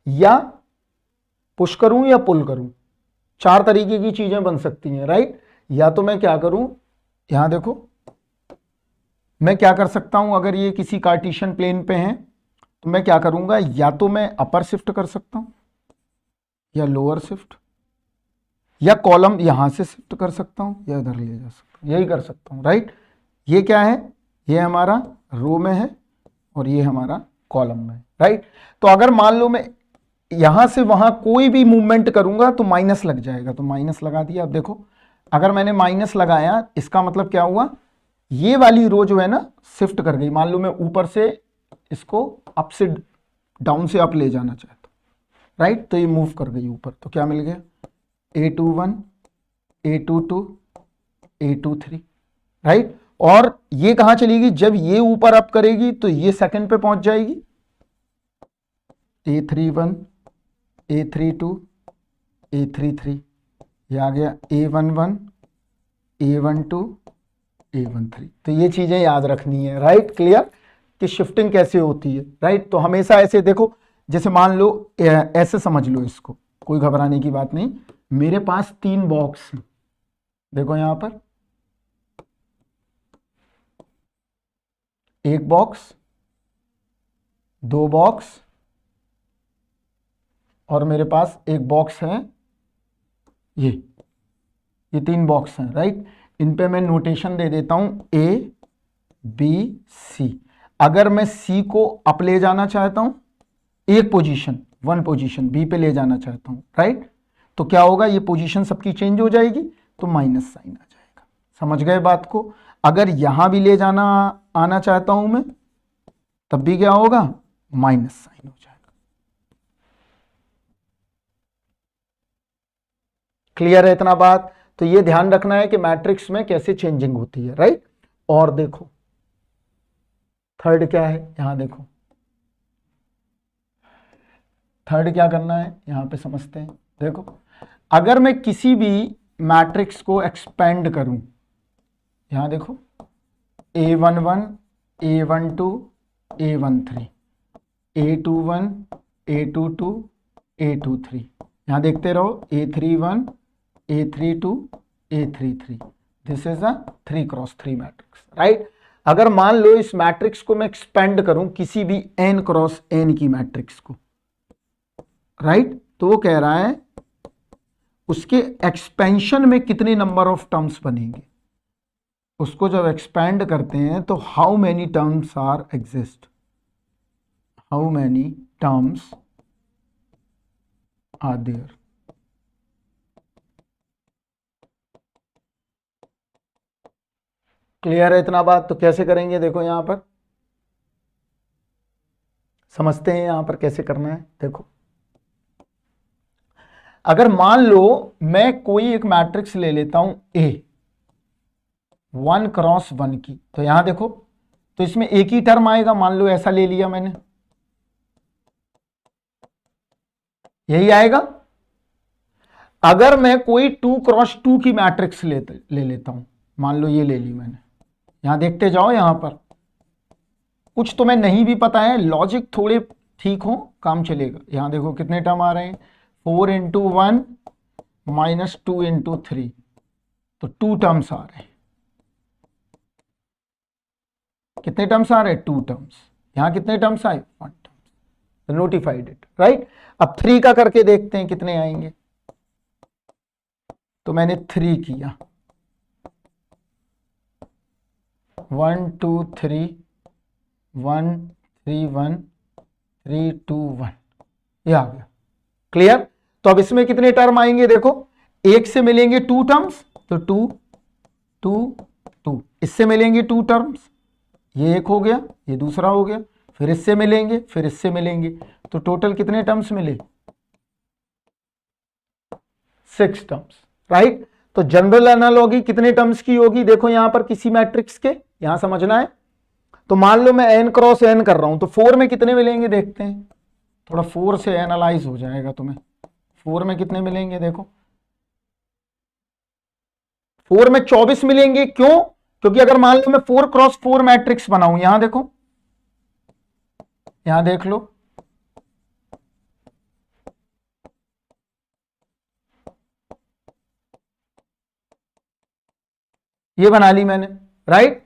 या पुश करूं या पुल करूं, 4 तरीके की चीजें बन सकती हैं, राइट। या तो मैं क्या करूं, यहां देखो मैं क्या कर सकता हूं, अगर ये किसी कार्टेशियन प्लेन पे हैं तो मैं क्या करूंगा, या तो मैं अपर शिफ्ट कर सकता हूं या लोअर शिफ्ट, या कॉलम यहां से शिफ्ट कर सकता हूं या इधर ले जा सकता हूं, यही कर सकता हूं, राइट। ये क्या है, ये हमारा रो में है और ये हमारा कॉलम में है, राइट। तो अगर मान लो मैं यहां से वहां कोई भी मूवमेंट करूंगा तो माइनस लग जाएगा, तो माइनस लगा दिया। अब देखो अगर मैंने माइनस लगाया इसका मतलब क्या हुआ, ये वाली रो जो है ना शिफ्ट कर गई। मान लो मैं ऊपर से इसको अप से डाउन से अप ले जाना चाहता हूं, राइट, तो ये मूव कर गई ऊपर, तो क्या मिल गया A21 A22 A23, राइट। और ये कहां चलेगी, जब ये ऊपर अप करेगी तो ये सेकंड पे पहुंच जाएगी, A31 A32 A33, ये आ गया A11 A12 A13। तो ये चीजें याद रखनी है, राइट, क्लियर, कि शिफ्टिंग कैसे होती है, राइट। तो हमेशा ऐसे देखो, जैसे मान लो ऐसे समझ लो इसको, कोई घबराने की बात नहीं। मेरे पास 3 बॉक्स हैं, देखो यहां पर एक बॉक्स, 2 बॉक्स, और मेरे पास एक बॉक्स है, ये 3 बॉक्स हैं, राइट। इन पे मैं नोटेशन दे देता हूं A B C। अगर मैं C को अप ले जाना चाहता हूं, एक पोजीशन, 1 पोजीशन B पे ले जाना चाहता हूं, राइट, तो क्या होगा, ये पोजीशन सबकी चेंज हो जाएगी, तो माइनस साइन आ जाएगा। समझ गए बात को। अगर यहां भी ले जाना आना चाहता हूं मैं, तब भी क्या होगा, माइनस साइन हो जाएगा। क्लियर है इतना बात। तो ये ध्यान रखना है कि मैट्रिक्स में कैसे चेंजिंग होती है, राइट। और देखो थर्ड क्या है, यहां देखो थर्ड क्या करना है, यहां पे समझते हैं। देखो अगर मैं किसी भी मैट्रिक्स को एक्सपेंड करूं, यहां देखो A11 A12 A13 A21 A22 A23, यहां देखते रहो A31 A32 A33, this is a 3x3 matrix, right. अगर मान लो इस मैट्रिक्स को मैं एक्सपेंड करूं किसी भी n×n की मैट्रिक्स को, राइट, तो वो कह रहा है उसके एक्सपेंशन में कितने नंबर ऑफ टर्म्स बनेंगे। उसको जब एक्सपेंड करते हैं तो how many terms are exist, how many terms are there. Clear है इतना बात। तो कैसे करेंगे, देखो यहां पर समझते हैं, यहां पर कैसे करना है। देखो अगर मान लो मैं कोई एक मैट्रिक्स ले लेता हूं A 1×1 की, तो यहां देखो, तो इसमें एक ही टर्म आएगा, मान लो ऐसा ले लिया मैंने, यही आएगा। अगर मैं कोई 2×2 की मैट्रिक्स ले लेता हूं, मान लो ये ले ली मैंने, यहां देखते जाओ, यहां पर कुछ तुम्हें नहीं भी पता है, लॉजिक थोड़े ठीक हो, काम चलेगा। यहां देखो कितने टर्म आ रहे हैं, 4×1 -2×3, तो 2 टर्म्स आ रहे हैं। कितने टर्म्स आ रहे हैं, 2 टर्म्स। यहां कितने टर्म्स आए, 1 टर्म्स, नोटिफाइड इट, राइट। अब 3 का करके देखते हैं कितने आएंगे। तो मैंने 3 किया, 1 2 3 1 3 1 3 2 1, ये आ गया। क्लियर। तो अब इसमें कितने टर्म आएंगे, देखो एक से मिलेंगे 2 टर्म्स, तो 2 2 2, इससे मिलेंगे 2 टर्म्स, ये एक हो गया, ये दूसरा हो गया, फिर इससे मिलेंगे, फिर इससे मिलेंगे, तो टोटल कितने टर्म्स मिले, 6 टर्म्स, राइट। तो जनरल एनालॉजी कितने टर्म्स की होगी, देखो यहां पर किसी मैट्रिक्स के, यहां समझना है। तो मान लो मैं n×n कर रहा हूं, तो 4 में कितने मिलेंगे देखते हैं, थोड़ा 4 से एनालाइज हो जाएगा तुम्हें। 4 में कितने मिलेंगे, देखो 4 में 24 मिलेंगे। क्यों, क्योंकि अगर मान लो मैं 4×4 मैट्रिक्स बनाऊं, यहां देखो, यहां देख लो, ये बना ली मैंने, राइट।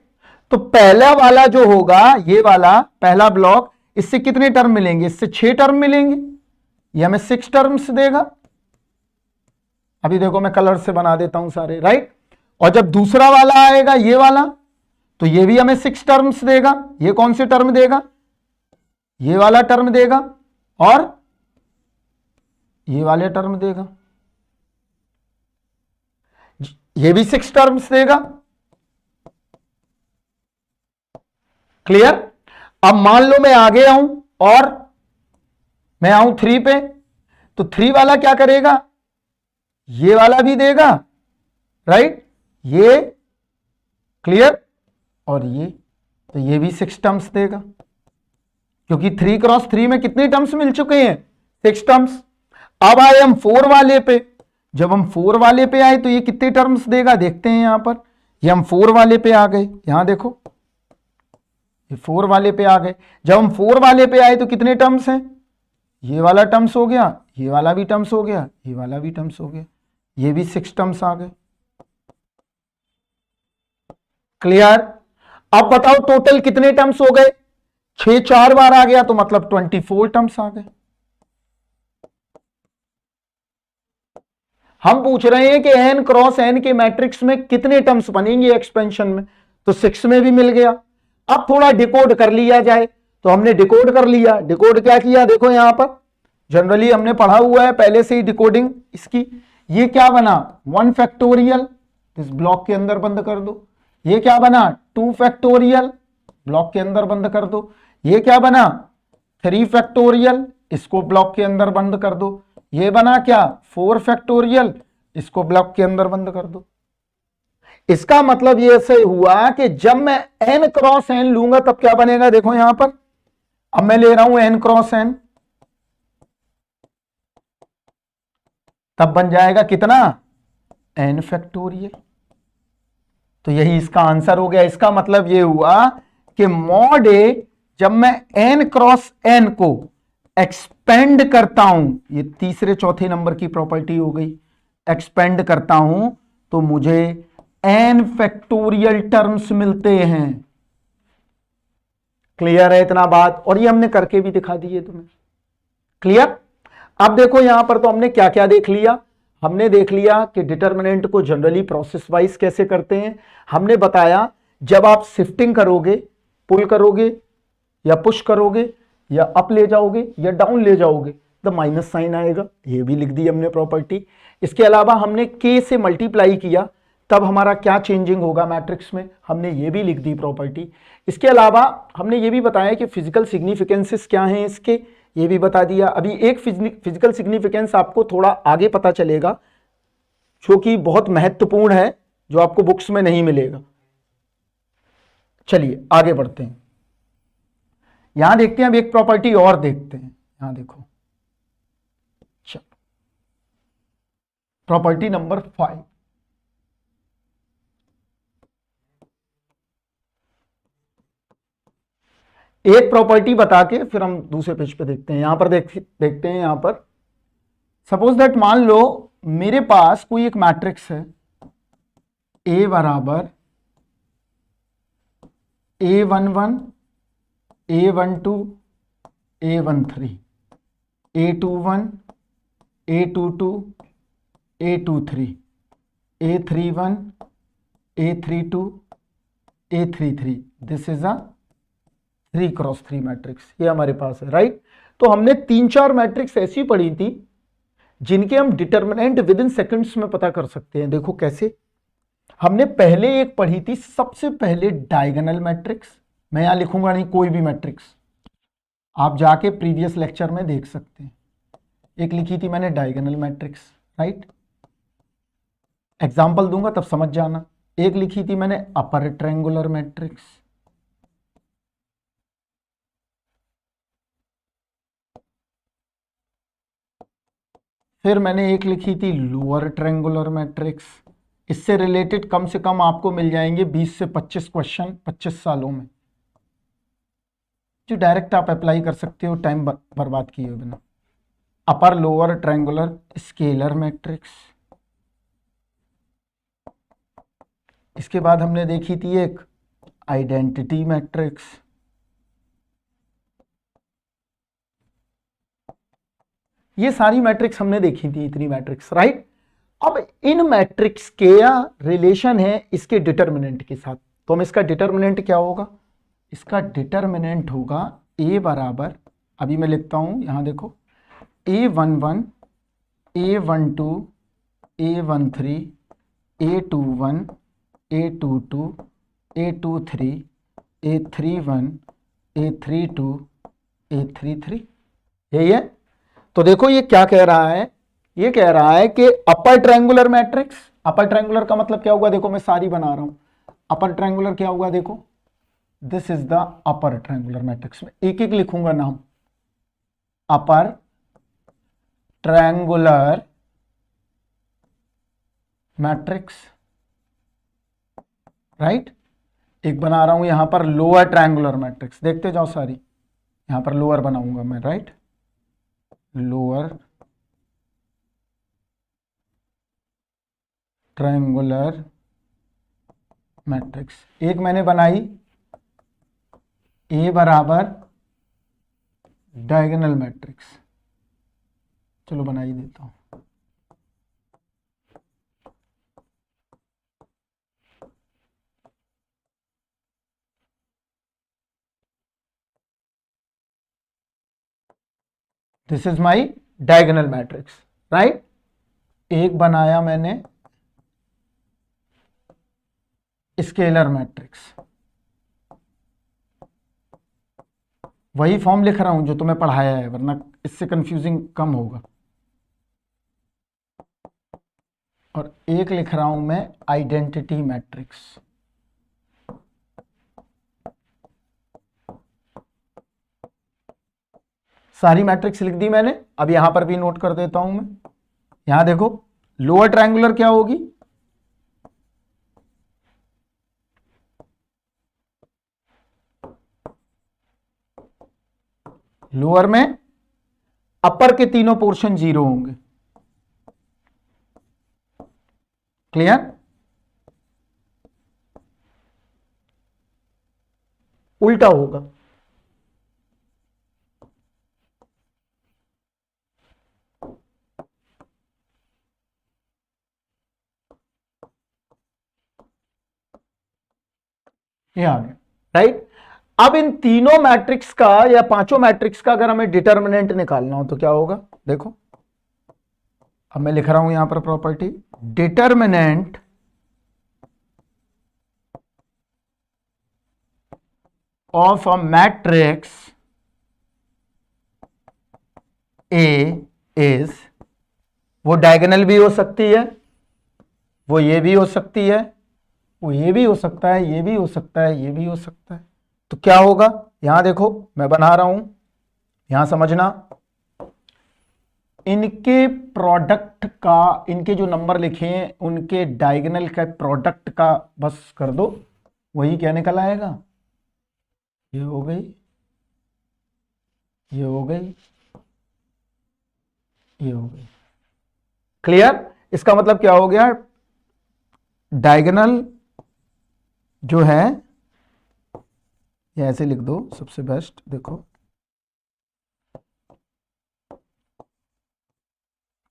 तो पहला वाला जो होगा, ये वाला पहला ब्लॉक, इससे कितने टर्म मिलेंगे, इससे 6 टर्म मिलेंगे, ये हमें 6 टर्म्स देगा। अभी देखो मैं कलर से बना देता हूं सारे, राइट। और जब दूसरा वाला आएगा, ये वाला, तो ये भी हमें 6 टर्म्स देगा। ये कौन से टर्म देगा, ये वाला टर्म देगा, और ये वाले टर्म देगा, ये भी 6 टर्म्स देगा। क्लियर। अब मान लो मैं आगे आऊं और मैं आऊं 3 पे, तो 3 वाला क्या करेगा, ये वाला भी देगा, राइट, ये, क्लियर, और ये, तो ये भी 6 टर्म्स देगा, क्योंकि 3x3 में कितने टर्म्स मिल चुके हैं, 6 टर्म्स। अब आए हम 4 वाले पे, जब हम 4 वाले पे आए तो ये कितने टर्म्स देगा, देखते हैं यहां पर। ये हम 4 वाले पे आ गए, यहां देखो ये 4 वाले पे आ गए। जब हम 4 वाले पे आए तो कितने टर्म्स हैं, ये वाला टर्म्स हो गया, ये वाला भी टर्म्स हो गया, ये वाला भी टर्म्स हो गया, ये भी 6 टर्म्स आ गए। क्लियर। अब बताओ टोटल कितने टर्म्स हो गए, 6 4 बार आ गया तो मतलब 24 टर्म्स आ गए। हम पूछ रहे हैं कि n क्रॉस n के मैट्रिक्स में कितने टर्म्स बनेंगे एक्सपेंशन में, तो 6 में भी मिल गया। अब थोड़ा डिकोड कर लिया जाए, तो हमने डिकोड कर लिया। डिकोड क्या किया, देखो यहां पर जनरली हमने पढ़ा हुआ है पहले से ही डिकोडिंग इसकी। ये क्या बना 1 फैक्टोरियल, इस ब्लॉक के अंदर बंद कर दो। ये क्या बना 2 फैक्टोरियल, ब्लॉक के अंदर बंद कर दो। ये क्या बना 3 फैक्टोरियल, इसको ब्लॉक के अंदर बंद कर दो। ये बना क्या 4 फैक्टोरियल, इसको ब्लॉक के अंदर बंद कर दो। इसका मतलब ये ऐसे हुआ कि जब मैं n क्रॉस n लूंगा तब क्या बनेगा, देखो यहां पर। अब मैं ले रहा हूं n क्रॉस n, तब बन जाएगा कितना n फैक्टोरियल। तो यही इसका आंसर हो गया। इसका मतलब ये हुआ कि मॉड ए, जब मैं n क्रॉस n को एक्सपेंड करता हूं, ये तीसरे चौथे नंबर की प्रॉपर्टी हो गई, एक्सपेंड करता हूं तो मुझे n फैक्टोरियल टर्म्स मिलते हैं। क्लियर है इतना बात, और ये हमने करके भी दिखा दी है तुम्हें। क्लियर। अब देखो यहां पर तो हमने क्या क्या देख लिया, हमने देख लिया कि डिटर्मिनेंट को जनरली प्रोसेस वाइज कैसे करते हैं। हमने बताया जब आप शिफ्टिंग करोगे, पुल करोगे या पुश करोगे या अप ले जाओगे या डाउन ले जाओगे तो माइनस साइन आएगा, ये भी लिख दी हमने प्रॉपर्टी। इसके अलावा हमने k से मल्टीप्लाई किया तब हमारा क्या चेंजिंग होगा मैट्रिक्स में, हमने ये भी लिख दी प्रॉपर्टी। इसके अलावा हमने ये भी बताया कि फिजिकल सिग्निफिकेंसेस क्या हैं इसके, ये भी बता दिया। अभी एक फिजिकल सिग्निफिकेंस आपको थोड़ा आगे पता चलेगा जो कि बहुत महत्वपूर्ण है, जो आपको बुक्स में नहीं मिलेगा। चलिए आगे बढ़ते हैं, यहां देखते हैं अब एक प्रॉपर्टी और देखते हैं। यहां देखो, चलो प्रॉपर्टी नंबर 5। एक प्रॉपर्टी बता के फिर हम दूसरे पेज पे देखते हैं। यहां पर देखते हैं, यहां पर सपोज दैट मान लो मेरे पास कोई एक मैट्रिक्स है, A बराबर A11 A12 A13 A21 A22 A23 A31 A32 A33। This is a 3x3 matrix, ये हमारे पास है, राइट। तो हमने 3-4 मैट्रिक्स ऐसी पढ़ी थी जिनके हम डिटर्मिनेंट विद इन सेकंड्स में पता कर सकते हैं। देखो कैसे, हमने पहले एक पढ़ी थी सबसे पहले डायगोनल मैट्रिक्स। मैं यहां लिखूंगा नहीं कोई भी मैट्रिक्स, आप जाके प्रीवियस लेक्चर में देख सकते हैं। एक लिखी थी मैंने डायगोनल मैट्रिक्स, राइट, एग्जाम्पल दूंगा तब समझ जाना। एक लिखी थी मैंने अपर ट्रायंगुलर मैट्रिक्स, फिर मैंने एक लिखी थी लोअर ट्रायंगुलर मैट्रिक्स। इससे रिलेटेड कम से कम आपको मिल जाएंगे 20 से 25 क्वेश्चन 25 सालों में, जो डायरेक्ट आप अप्लाई कर सकते हो टाइम बर्बाद किए बिना। Upper lower triangular scalar matrix. इसके बाद हमने देखी थी एक आइडेंटिटी मैट्रिक्स। ये सारी मैट्रिक्स हमने देखी थी, इतनी मैट्रिक्स, राइट। अब इन मैट्रिक्स के रिलेशन है इसके डिटर्मिनेंट के साथ, तो हम इसका डिटर्मिनेंट क्या होगा, इसका डिटर्मिनेंट होगा A बराबर, अभी मैं लिखता हूं यहां देखो, A11 A12 A13 A21 A22 A23 A31 A32 A33, यही है। तो देखो ये क्या कह रहा है, ये कह रहा है कि upper triangular matrix, upper triangular का मतलब क्या होगा, देखो मैं सारी बना रहा हूं। अपर ट्रायंगुलर क्या होगा, देखो this is the upper triangular matrix में एक एक लिखूंगा नाम, अपर ट्रायंगुलर मैट्रिक्स, राइट। एक बना रहा हूं यहां पर लोअर ट्रायंगुलर मैट्रिक्स, देखते जाओ सारी, यहां पर लोअर बनाऊंगा मैं, राइट, लोअर ट्रायंगुलर मैट्रिक्स। एक मैंने बनाई ए बराबर डायगोनल मैट्रिक्स, चलो बना ही देता हूं। This is my diagonal matrix, right. एक बनाया मैंने स्केलर मैट्रिक्स, वही फॉर्म लिख रहा हूं जो तुम्हें पढ़ाया है, वरना इससे कंफ्यूजिंग कम होगा। और एक लिख रहा हूं मैं आइडेंटिटी मैट्रिक्स, सारी मैट्रिक्स लिख दी मैंने। अब यहां पर भी नोट कर देता हूं मैं, यहां देखो लोअर ट्रायंगुलर क्या होगी, लोअर में अपर के तीनों पोर्शन 0 होंगे, क्लियर। उल्टा होगा, ये आ गया, राइट। अब इन तीनों मैट्रिक्स का या पांचों मैट्रिक्स का अगर हमें डिटर्मिनेंट निकालना हो तो क्या होगा, देखो अब मैं लिख रहा हूं यहां पर property, determinant of a matrix A is, वो डायगोनल भी हो सकती है, वो ये भी हो सकती है, वो ये भी हो सकता है, ये भी हो सकता है, ये भी हो सकता है। तो क्या होगा, यहां देखो मैं बना रहा हूं, यहां समझना, इनके प्रोडक्ट का, इनके जो नंबर लिखे हैं उनके डायगोनल का प्रोडक्ट का बस कर दो, वही क्या निकल आएगा, ये हो गई, ये हो गई, ये हो गई, क्लियर। इसका मतलब क्या हो गया, डायगोनल जो है, ये ऐसे लिख दो सबसे बेस्ट, देखो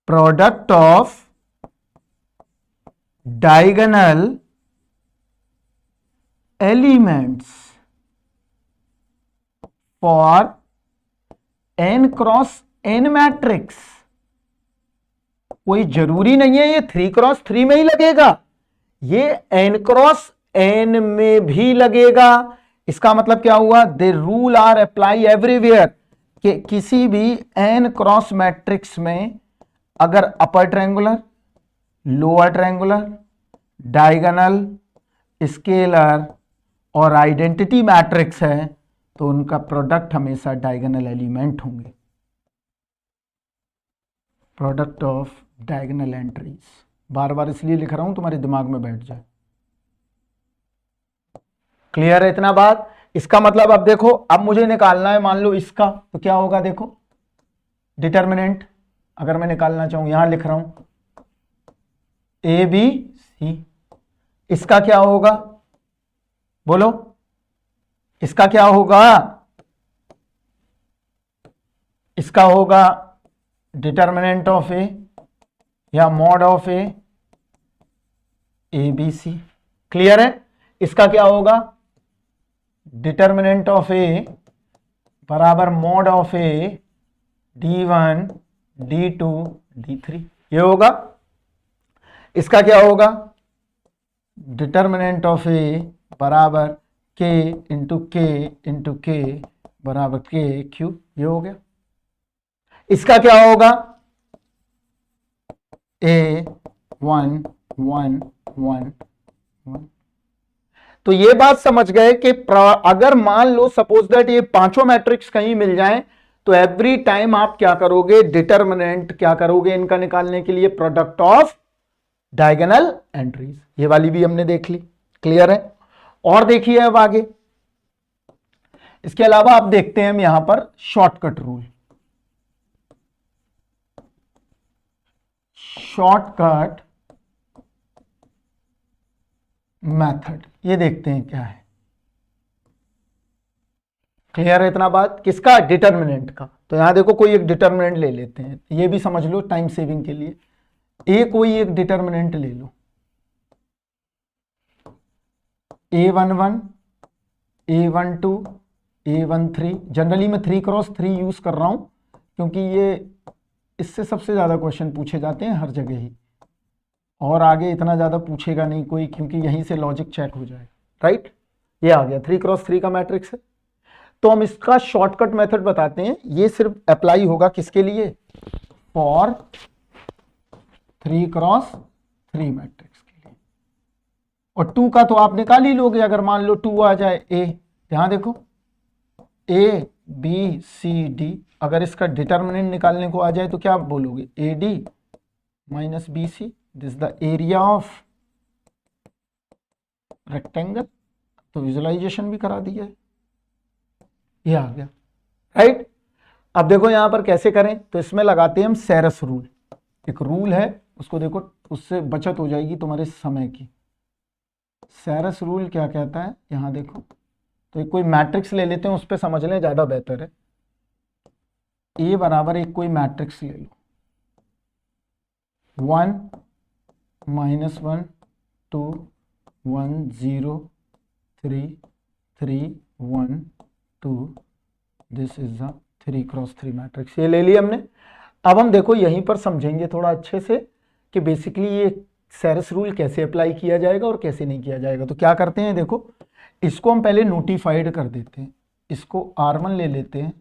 product of diagonal elements for n cross n matrix, कोई जरूरी नहीं है ये 3 क्रॉस 3 में ही लगेगा, ये n क्रॉस n में भी लगेगा। इसका मतलब क्या हुआ, दे रूल आर अप्लाई एवरीवेयर, कि किसी भी n क्रॉस मैट्रिक्स में अगर upper triangular, lower triangular, diagonal, scalar और आइडेंटिटी मैट्रिक्स है तो उनका प्रोडक्ट हमेशा डायगोनल एलिमेंट होंगे, प्रोडक्ट ऑफ डायगोनल एंट्रीज। बार बार इसलिए लिख रहा हूं तुम्हारे दिमाग में बैठ जाए, क्लियर है इतना बात। इसका मतलब अब देखो, अब मुझे निकालना है मान लो इसका, तो क्या होगा, देखो डिटर्मिनेंट अगर मैं निकालना चाहूं, यहां लिख रहा हूं ए बी सी, इसका क्या होगा, बोलो इसका क्या होगा, इसका होगा डिटर्मिनेंट ऑफ ए या mod of A B C, clear है। इसका क्या होगा, डिटर्मिनेंट ऑफ ए बराबर mod of A D1 D2 D3, ये होगा। इसका क्या होगा, डिटर्मिनेंट ऑफ ए बराबर के इंटू के बराबर के क्यू, ये हो गया। इसका क्या होगा, A 1 1 1 1, तो ये बात समझ गए कि अगर मान लो सपोज दैट ये पांचों मैट्रिक्स कहीं मिल जाएं, तो एवरी टाइम आप क्या करोगे, डिटर्मिनेंट क्या करोगे इनका निकालने के लिए, प्रोडक्ट ऑफ डायगोनल एंट्रीज। ये वाली भी हमने देख ली, क्लियर है। और देखिए अब आगे, इसके अलावा आप देखते हैं हम यहां पर शॉर्टकट रूल, शॉर्टकट मेथड, ये देखते हैं क्या है। क्लियर है इतना बात, किसका, डिटर्मिनेंट का। तो यहां देखो कोई एक डिटर्मिनेंट ले लेते हैं, ये भी समझ लो टाइम सेविंग के लिए। कोई एक डिटर्मिनेंट ले लो, A11, A12, A13। जनरली मैं 3x3 यूज कर रहा हूं क्योंकि ये इससे सबसे ज्यादा क्वेश्चन पूछे जाते हैं हर जगह ही, और आगे इतना ज्यादा पूछेगा नहीं कोई, क्योंकि यहीं से लॉजिक चेक हो जाएगा, राइट। ये आ गया 3x3 का मैट्रिक्स है। तो हम इसका शॉर्टकट मेथड बताते हैं, ये सिर्फ अप्लाई होगा किसके लिए, फॉर 3x3 मैट्रिक्स के लिए। और 2 का तो आप निकाल ही लोगे, अगर मान लो 2 आ जाए, यहां देखो ABCD, अगर इसका डिटर्मिनेंट निकालने को आ जाए तो क्या आप बोलोगे, AD minus BC, this the area of rectangle. तो विजुअलाइजेशन भी करा दिया है, ये आ गया, राइट। अब देखो यहां पर कैसे करें, तो इसमें लगाते हैं हम सेरस रूल। एक रूल है, उसको देखो, उससे बचत हो जाएगी तुम्हारे समय की। सेरस रूल क्या कहता है, यहां देखो, तो एक कोई मैट्रिक्स ले लेते हैं, उस पर समझ लें, ज्यादा बेहतर है। A बराबर एक कोई मैट्रिक्स ले लो, 1 -1 2 1 0 3 3 1 2, this is the 3x3 matrix, ये ले लिया हमने। अब हम देखो यहीं पर समझेंगे थोड़ा अच्छे से कि बेसिकली ये सेरस रूल कैसे अप्लाई किया जाएगा और कैसे नहीं किया जाएगा। तो क्या करते हैं, देखो इसको हम पहले नोटिफाइड कर देते हैं, इसको R1 ले लेते हैं,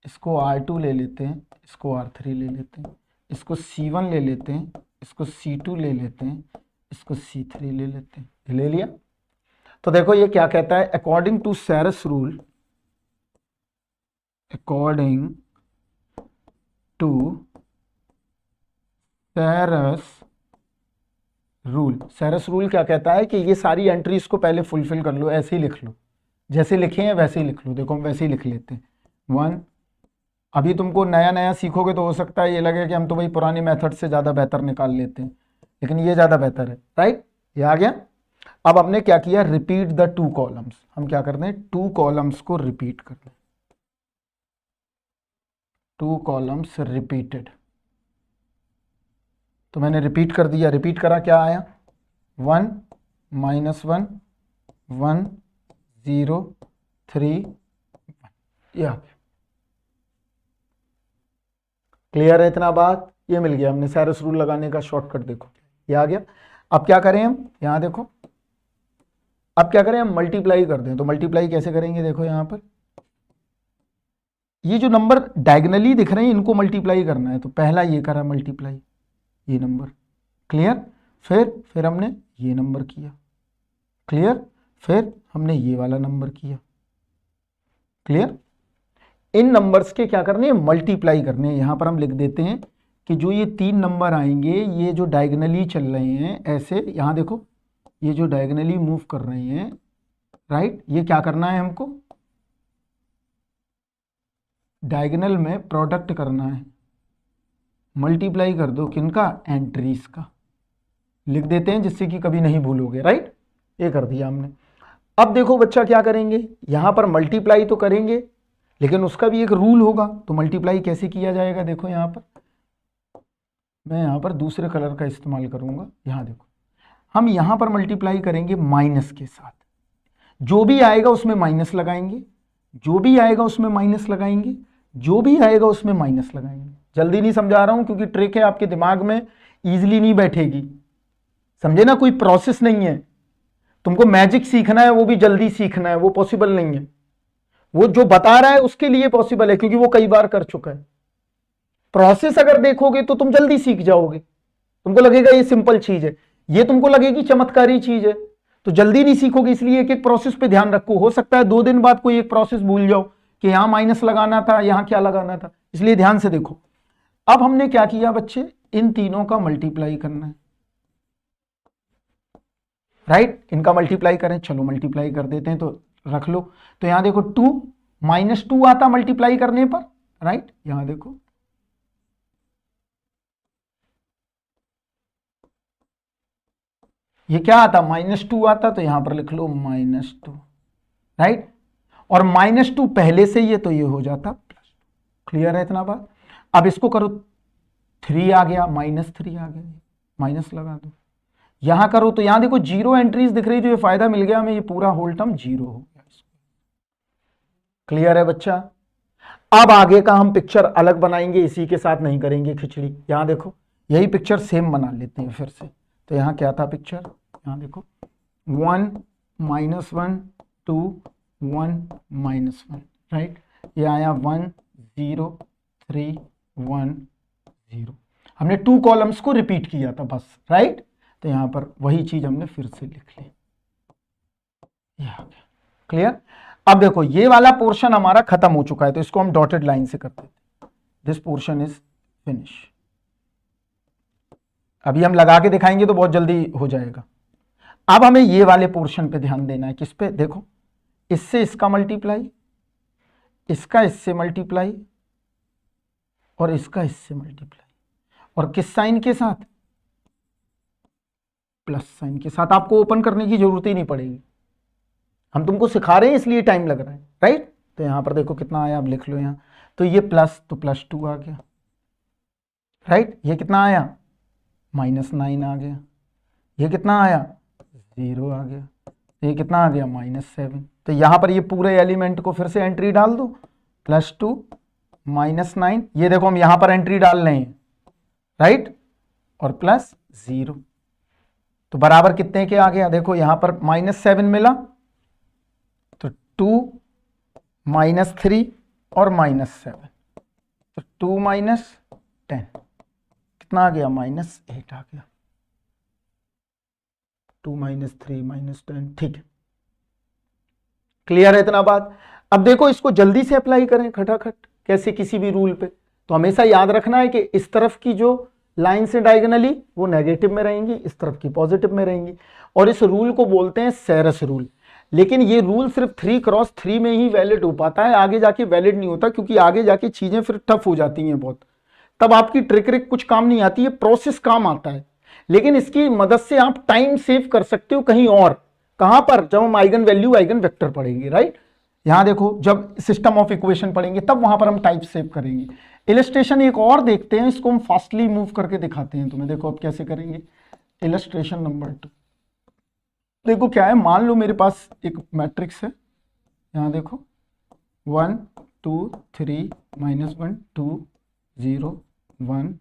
इसको R2 ले लेते हैं, इसको R3 ले लेते हैं, इसको C1 ले लेते हैं, इसको C2 ले लेते हैं, इसको C3 ले लेते हैं, ले लिया। तो देखो ये क्या कहता है, according to Sarrus rule, according to Sarrus rule, Sarrus rule क्या कहता है कि ये सारी एंट्रीज को पहले फुलफिल कर लो, ऐसे ही लिख लो, जैसे लिखे हैं वैसे ही लिख लो। देखो हम वैसे ही लिख लेते हैं 1। अभी तुमको नया नया सीखोगे तो हो सकता है ये लगे कि हम तो भाई पुराने मेथड से ज़्यादा बेहतर निकाल लेते हैं, लेकिन ये ज़्यादा बेहतर है, राइट। ये आ गया। अब हमने क्या किया, रिपीट द 2 कॉलम्स, हम क्या करते हैं 2 कॉलम्स को रिपीट कर लें, 2 कॉलम्स रिपीटेड। तो मैंने रिपीट कर दिया, रिपीट करा, क्या आया 1 -1 1 0 3 1, यह क्लियर है इतना बात। ये मिल गया, हमने सेरस रूल लगाने का शॉर्टकट, देखो ये आ गया। अब क्या करें हम, यहां देखो, अब क्या करें हम मल्टीप्लाई कर दें। तो मल्टीप्लाई कैसे करेंगे, देखो यहां पर ये जो नंबर डायगोनली दिख रहे हैं इनको मल्टीप्लाई करना है। तो पहला ये करा मल्टीप्लाई, ये नंबर, क्लियर। फिर हमने ये नंबर किया, क्लियर। फिर हमने ये वाला नंबर किया, क्लियर। इन नंबर्स के क्या करने हैं, मल्टीप्लाई करने हैं। यहां पर हम लिख देते हैं कि जो ये 3 नंबर आएंगे, ये जो डायगोनली चल रहे हैं ऐसे, यहां देखो ये जो डायगोनली मूव कर रहे हैं, राइट, ये क्या करना है हमको, डायगोनल में प्रोडक्ट करना है, मल्टीप्लाई कर दो किनका, एंट्रीज का, लिख देते हैं जिससे कि कभी नहीं भूलोगे, राइट। ये कर दिया हमने। अब देखो बच्चा क्या करेंगे, यहां पर मल्टीप्लाई तो करेंगे लेकिन उसका भी एक रूल होगा। तो मल्टीप्लाई कैसे किया जाएगा, देखो यहां पर मैं यहां पर दूसरे कलर का इस्तेमाल करूंगा। यहां देखो हम यहां पर मल्टीप्लाई करेंगे माइनस के साथ, जो भी आएगा उसमें माइनस लगाएंगे, जो भी आएगा उसमें माइनस लगाएंगे, जो भी आएगा उसमें माइनस लगाएंगे। जल्दी नहीं समझा रहा हूं क्योंकि ट्रिक है, आपके दिमाग में इजीली नहीं बैठेगी, समझे ना, कोई प्रोसेस नहीं है। तुमको मैजिक सीखना है, वो भी जल्दी सीखना है, वो पॉसिबल नहीं है। वो जो बता रहा है उसके लिए पॉसिबल है क्योंकि वो कई बार कर चुका है। प्रोसेस अगर देखोगे तो तुम जल्दी सीख जाओगे, तुमको लगेगा ये सिंपल चीज है, ये तुमको लगेगी चमत्कारी चीज है। तो जल्दी नहीं सीखोगे, इसलिए एक एक प्रोसेस पे ध्यान रखो। हो सकता है 2 दिन बाद कोई एक प्रोसेस भूल जाओ कि यहां माइनस लगाना था, यहां क्या लगाना था, इसलिए ध्यान से देखो। अब हमने क्या किया बच्चे, इन तीनों का मल्टीप्लाई करना है, राइट। इनका मल्टीप्लाई करें, चलो मल्टीप्लाई कर देते हैं, तो रख लो। तो यहां देखो 2 -2 आता मल्टीप्लाई करने पर, राइट। यहां देखो ये क्या आता, -2 आता, तो यहां पर लिख लो -2, राइट। और -2 पहले से ही है तो ये हो जाता +2। क्लियर है इतना बात। अब इसको करो, 3 आ गया, -3 आ गया, माइनस लगा दो। यहां करो तो यहां देखो 0 एंट्रीज दिख रही, तो ये फायदा मिल गया हमें, ये पूरा होल टर्म 0 हो गया। क्लियर है बच्चा। अब आगे का हम पिक्चर अलग बनाएंगे, इसी के साथ नहीं करेंगे खिचड़ी। यहां देखो यही पिक्चर सेम बना लेते हैं फिर से। तो यहां क्या था पिक्चर, यहां देखो 1 -1 2 1 -1, राइट। ये आया 1 0 3 1 0। हमने 2 कॉलम्स को रिपीट किया था बस, राइट। तो यहां पर वही चीज हमने फिर से लिख ली, ये आ गया। क्लियर। अब देखो ये वाला पोर्शन हमारा खत्म हो चुका है, तो इसको हम डॉटेड लाइन से करते हैं। This portion is finish. अभी हम लगा के दिखाएंगे तो बहुत जल्दी हो जाएगा। अब हमें ये वाले पोर्शन पे ध्यान देना है। किस पे, देखो इससे इसका मल्टीप्लाई, इसका इससे मल्टीप्लाई, और इसका इससे मल्टीप्लाई, और किस साइन के साथ, प्लस साइन के साथ। आपको ओपन करने की जरूरत ही नहीं पड़ेगी, हम तुमको सिखा रहे हैं इसलिए टाइम लग रहा है, राइट। तो यहां पर देखो कितना आया, आप लिख लो यहां। तो ये प्लस, तो +2 आ गया, राइट। ये कितना आया, -9 आ गया। ये कितना आया, 0 आ गया। ये कितना आ गया, -7। तो यहां पर ये पूरे एलिमेंट को फिर से एंट्री डाल दो, +2 -9। ये देखो हम यहां पर एंट्री डाल रहे हैं, राइट, और +0। तो बराबर कितने के आ गया, देखो यहां पर -7 मिला, तो 2 -3 और -7, तो 2 - 10 कितना आ गया, -8 आ गया। 2 -3 -10, ठीक है। क्लियर है इतना बात। अब देखो इसको जल्दी से अप्लाई करें खटाखट, कैसे, किसी भी रूल पे। तो हमेशा याद रखना है कि इस तरफ की जो लाइन से डायगोनली वो नेगेटिव में रहेंगी, इस तरफ की पॉजिटिव में रहेंगी, और इस रूल को बोलते हैं सेरस रूल। लेकिन ये रूल सिर्फ 3x3 में ही वैलिड हो पाता है, आगे जाके वैलिड नहीं होता, क्योंकि आगे जाके चीजें फिर टफ हो जाती हैं बहुत। तब आपकी ट्रिक कुछ काम नहीं आती है, प्रोसेस काम आता है। लेकिन इसकी मदद से आप टाइम सेव कर सकते हो कहीं और। कहां पर, जब हम आइगन वैल्यू आइगन वेक्टर पढ़ेंगे, राइट। यहां देखो जब सिस्टम ऑफ इक्वेशन पढ़ेंगे तब वहां पर हम टाइप सेव करेंगे। इलस्ट्रेशन एक और देखते हैं, इसको हम फास्टली मूव करके दिखाते हैं तुम्हें। देखो अब कैसे करेंगे, इलस्ट्रेशन नंबर 2। देखो क्या है, मान लो मेरे पास एक मैट्रिक्स है, यहां देखो 1 2 3 -1 2 0 1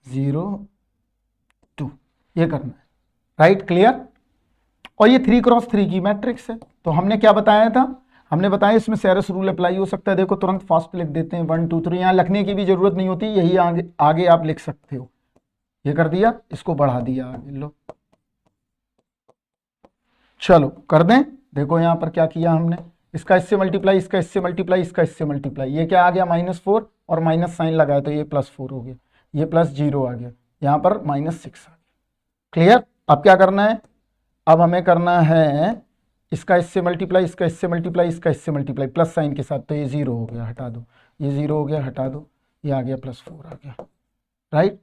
0 2, ये करना है, राइट। क्लियर। और ये 3x3 की मैट्रिक्स है। तो हमने क्या बताया था, हमने बताया इसमें सेरस रूल अप्लाई हो सकता है। देखो तुरंत फास्ट लिख देते हैं, 1 2 3, यहां लिखने की भी जरूरत नहीं होती, यही आगे आप लिख सकते हो। ये कर दिया, इसको बढ़ा दिया आगे, लो चलो कर दें। देखो यहां पर क्या किया हमने, इसका इससे मल्टीप्लाई, इसका इससे मल्टीप्लाई, इसका इससे मल्टीप्लाई। ये क्या आ गया, -4, और माइनस साइन लगाया तो ये +4 हो गया, ये +0 आ गया, यहां पर -6 आ गया। क्लियर। अब क्या करना है, अब हमें करना है इसका इससे मल्टीप्लाई, इसका इससे मल्टीप्लाई, इसका इससे मल्टीप्लाई, प्लस साइन के साथ। तो ये 0 हो गया, हटा दो, ये 0 हो गया, हटा दो, ये आ गया +4 आ गया, राइट।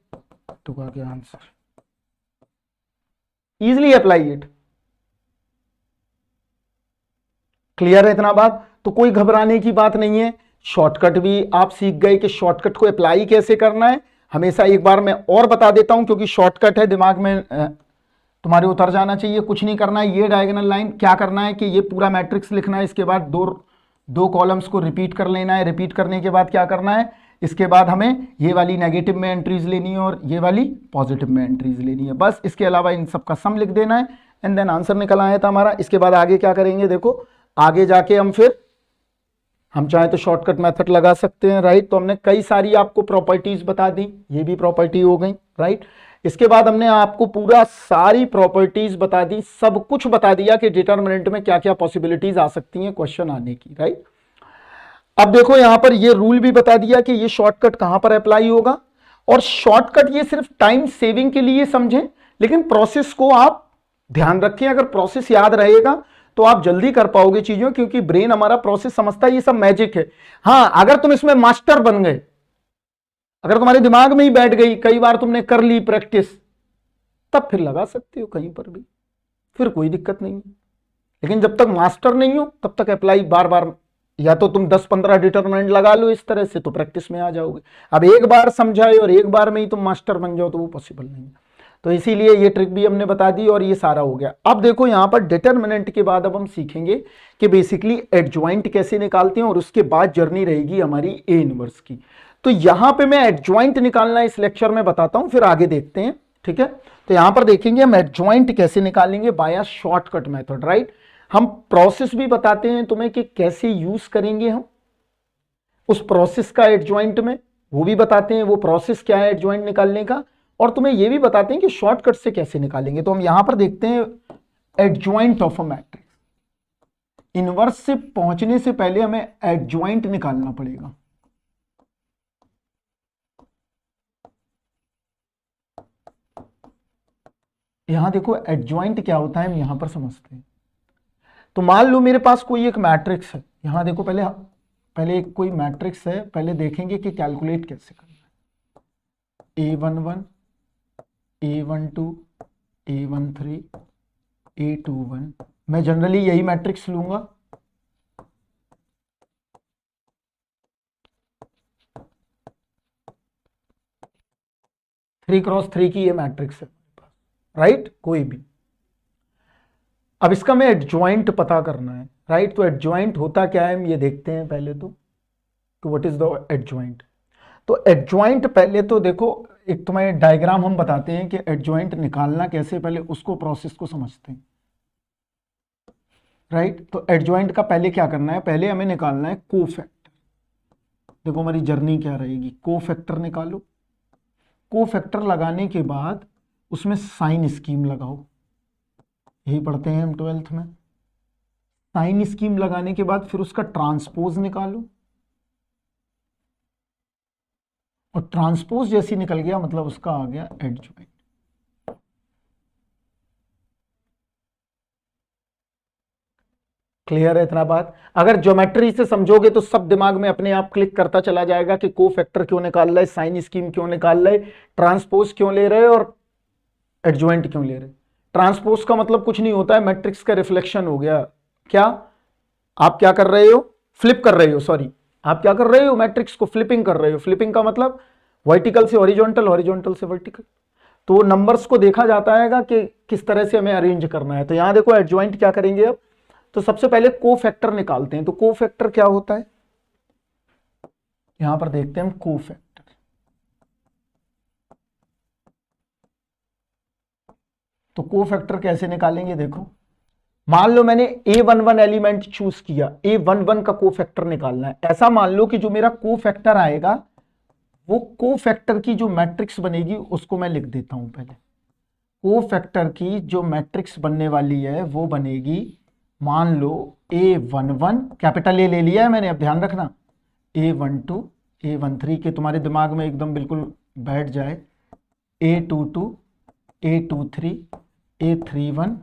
तो आ गया answer. Easily apply it. Clear है इतना बात। तो कोई घबराने की बात नहीं है। शॉर्टकट भी आप सीख गए कि शॉर्टकट को अप्लाई कैसे करना है। हमेशा एक बार मैं और बता देता हूं, क्योंकि शॉर्टकट है, दिमाग में तुम्हारे उतर जाना चाहिए। कुछ नहीं करना है, ये डायगोनल लाइन क्या करना है कि ये पूरा मैट्रिक्स लिखना है, इसके बाद दो कॉलम्स को रिपीट कर लेना है। रिपीट करने के बाद क्या करना है, इसके बाद हमें ये वाली नेगेटिव में एंट्रीज लेनी है और ये वाली पॉजिटिव में एंट्रीज लेनी है, बस। इसके अलावा इन सब का सम लिख देना है, एंड देन आंसर निकल आया था हमारा। इसके बाद आगे क्या करेंगे, देखो आगे जाके हम चाहे तो शॉर्टकट मेथड लगा सकते हैं, राइट। तो हमने कई सारी आपको प्रॉपर्टीज बता दी, ये भी प्रॉपर्टी हो गई, राइट। इसके बाद हमने आपको पूरा सारी प्रॉपर्टीज बता दी, सब कुछ बता दिया कि डिटरमिनेंट में क्या क्या पॉसिबिलिटीज आ सकती हैं क्वेश्चन आने की, राइट। अब देखो यहां पर ये रूल भी बता दिया कि ये शॉर्टकट कहां पर अप्लाई होगा, और शॉर्टकट ये सिर्फ टाइम सेविंग के लिए समझें, लेकिन प्रोसेस को आप ध्यान रखें। अगर प्रोसेस याद रहेगा तो आप जल्दी कर पाओगे चीजों, क्योंकि ब्रेन हमारा प्रोसेस समझता है, ये सब मैजिक है। हां, अगर तुम इसमें मास्टर बन गए, अगर तुम्हारे दिमाग में ही बैठ गई, कई बार तुमने कर ली प्रैक्टिस, तब फिर लगा सकते हो कहीं पर भी, फिर कोई दिक्कत नहीं है। लेकिन जब तक मास्टर नहीं हो तब तक अप्लाई बार बार, या तो तुम 10-15 डिटरमिनेंट लगा लो इस तरह से, तो प्रैक्टिस में आ जाओगे। अब एक बार समझाए और एक बार में ही तुम मास्टर बन जाओ तो वो पॉसिबल नहीं है। तो इसीलिए ये ट्रिक भी हमने बता दी और ये सारा हो गया। अब देखो यहां पर डिटरमिनेंट के बाद अब हम सीखेंगे कि बेसिकली एडजॉइंट कैसे निकालते हैं, और उसके बाद जर्नी रहेगी हमारी ए इनवर्स की। तो यहां पे मैं एडजॉइंट निकालना इस लेक्चर में बताता हूं, फिर आगे देखते हैं, ठीक है। तो यहां पर देखेंगे हम एडजॉइंट कैसे निकालेंगे बाय शॉर्टकट मेथड, राइट। हम प्रोसेस भी बताते हैं तुम्हें कि कैसे यूज करेंगे हम उस प्रोसेस का एडजॉइंट में, वो भी बताते हैं वो प्रोसेस क्या है एडजॉइंट निकालने का, और तुम्हें ये भी बताते हैं कि शॉर्टकट से कैसे निकालेंगे। तो हम यहां पर देखते हैं adjoint of a matrix. Inverse से पहुंचने से पहले हमें एडजॉइंट निकालना पड़ेगा। यहां देखो एडजॉइंट क्या होता है हम यहां पर समझते हैं। तो मान लो मेरे पास कोई एक मैट्रिक्स है, यहां देखो पहले कोई मैट्रिक्स है, पहले देखेंगे कि कैलकुलेट कैसे करना है। A11, A12, A13, A21, मैं जनरली यही मैट्रिक्स लूंगा। थ्री क्रॉस थ्री की ये मैट्रिक्स है, राइट, कोई भी। अब इसका मैं एडजॉइंट पता करना है, राइट। तो एडजॉइंट होता क्या है हम ये देखते हैं पहले तो व्हाट इज द एडजॉइंट। तो एडजॉइंट पहले तो देखो, एक तुम्हें डायग्राम हम बताते हैं कि एडजॉइंट निकालना कैसे, पहले उसको प्रोसेस को समझते हैं, राइट। तो एडजॉइंट का पहले क्या करना है, पहले हमें निकालना है कोफैक्टर। देखो हमारी जर्नी क्या रहेगी, कोफैक्टर निकालो। कोफैक्टर लगाने के बाद उसमें साइन स्कीम लगाओ, यही पढ़ते हैं हम 12th में। साइन स्कीम लगाने के बाद फिर उसका ट्रांसपोज निकालो, और ट्रांसपोज जैसी निकल गया मतलब उसका आ गया एडजॉइंट। क्लियर है इतना बात। अगर ज्योमेट्री से समझोगे तो सब दिमाग में अपने आप क्लिक करता चला जाएगा कि कोफैक्टर क्यों निकाल रहा है, साइन स्कीम क्यों निकाल रहे, ट्रांसपोज क्यों ले रहे और एडजॉइंट क्यों ले रहे। ट्रांसपोज का मतलब कुछ नहीं होता है, मैट्रिक्स का रिफ्लेक्शन हो गया। क्या आप क्या कर रहे हो, फ्लिप कर रहे हो, सॉरी आप क्या कर रहे हो, मैट्रिक्स को फ्लिपिंग कर रहे हो। फ्लिपिंग का मतलब वर्टिकल से हॉरिजॉन्टल, हॉरिजॉन्टल से वर्टिकल। तो नंबर्स को देखा जाता है कि किस तरह से हमें अरेंज करना है। तो यहां देखो एडजॉइंट क्या करेंगे अब, तो सबसे पहले कोफैक्टर निकालते हैं। तो कोफैक्टर क्या होता है, यहां पर देखते हैं हम कोफैक्टर। तो कोफैक्टर कैसे निकालेंगे, देखो मान लो मैंने A11 एलिमेंट चूज किया, A11 का कोफैक्टर निकालना है। ऐसा मान लो कि जो मेरा कोफैक्टर आएगा वो कोफैक्टर की जो मैट्रिक्स बनेगी उसको मैं लिख देता हूं पहले। कोफैक्टर की जो मैट्रिक्स बनने वाली है वो बनेगी, मान लो A11, कैपिटल ए ले लिया है मैंने, अब ध्यान रखना A12, A13 के तुम्हारे दिमाग में एकदम बिल्कुल बैठ जाए, A22, A23, A31,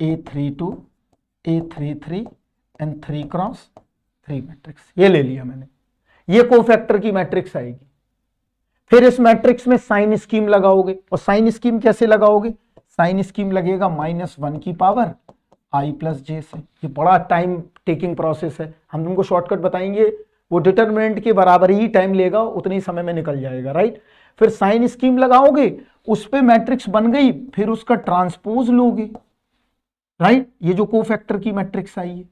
A32, A33 and 3 cross 3 matrix, ये ले लिया मैंने। ये कोफैक्टर की मैट्रिक्स आएगी। फिर इस मैट्रिक्स में साइन स्कीम लगाओगे, और साइन स्कीम कैसे लगाओगे, साइन स्कीम लगेगा -1 की पावर i प्लस जे से। ये बड़ा टाइम टेकिंग प्रोसेस है, हम तुमको शॉर्टकट बताएंगे, वो डिटरमिनेंट के बराबर ही टाइम लेगा, उतनी समय में निकल जाएगा, राइट। फिर साइन स्कीम लगाओगे, उस पे मैट्रिक्स बन गई, फिर उसका ट्रांसपोज लोगे, राइट। ये जो कोफैक्टर की मैट्रिक्स आई है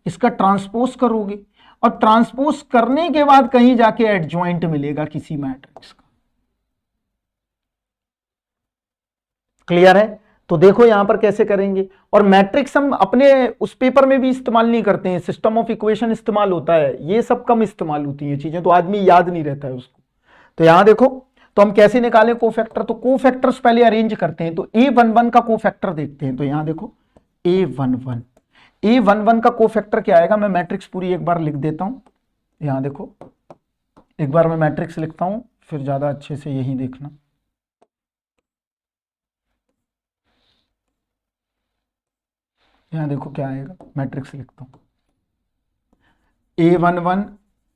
इसका ट्रांसपोज करोगे, और ट्रांसपोज करने के बाद कहीं जाके एडजॉइंट मिलेगा किसी मैट्रिक्स का। क्लियर है। तो देखो यहां पर कैसे करेंगे, और मैट्रिक्स हम अपने उस पेपर में भी इस्तेमाल नहीं करते हैं, सिस्टम ऑफ इक्वेशन इस्तेमाल होता है, ये सब कम इस्तेमाल होती हैं चीजें, तो आदमी याद नहीं रहता है उसको। तो यहां देखो तो हम कैसे निकालें कोफैक्टर, तो कोफैक्टर्स पहले अरेंज करते हैं। तो A11 का कोफैक्टर देखते हैं। तो यहां देखो A11 का कोफैक्टर क्या आएगा, मैं मैट्रिक्स पूरी एक बार लिख देता हूं। यहां देखो एक बार मैं मैट्रिक्स लिखता हूं, फिर ज्यादा अच्छे से यही देखना। यहां देखो क्या आएगा, मैट्रिक्स लिखता हूं। A11,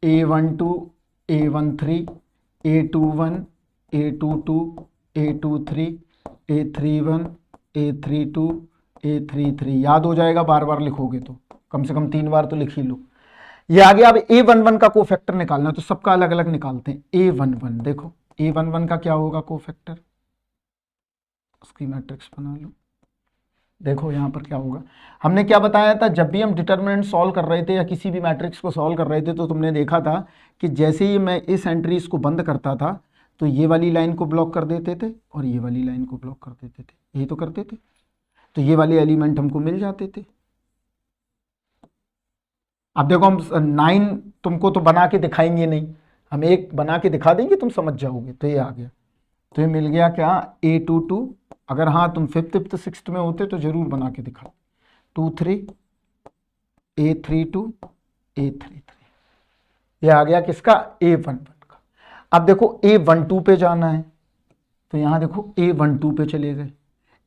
A12, A13, A21, A22, A23, A31, A32, A33। याद हो जाएगा बार बार लिखोगे तो, कम से कम 3 बार तो लिख ही लो। ये आ गया। अब A11 का कोफैक्टर निकालना, तो सबका अलग अलग निकालते हैं। A11 देखो, A11 का क्या होगा कोफैक्टर, उसकी मैट्रिक्स बना लो। देखो यहां पर क्या होगा, हमने क्या बताया था, जब भी हम डिटर्मिनेंट सॉल्व कर रहे थे या किसी भी मैट्रिक्स को सॉल्व कर रहे थे, तो तुमने देखा था कि जैसे ही मैं इस एंट्रीज को बंद करता था, तो ये वाली लाइन को ब्लॉक कर देते थे और ये वाली लाइन को ब्लॉक कर देते थे, यही तो करते थे। तो ये वाले एलिमेंट हमको मिल जाते थे। अब देखो हम 9 तुमको तो बना के दिखाएंगे नहीं, हम एक बना के दिखा देंगे, तुम समझ जाओगे। तो ये आ गया, तो ये मिल गया क्या, A22। अगर हाँ तुम 5th 5th 6th में होते तो जरूर बना के दिखा। 23, A32, A33। ये आ गया किसका, A11 का। अब देखो A12 पे जाना है, तो यहां देखो A12 पे चले गए।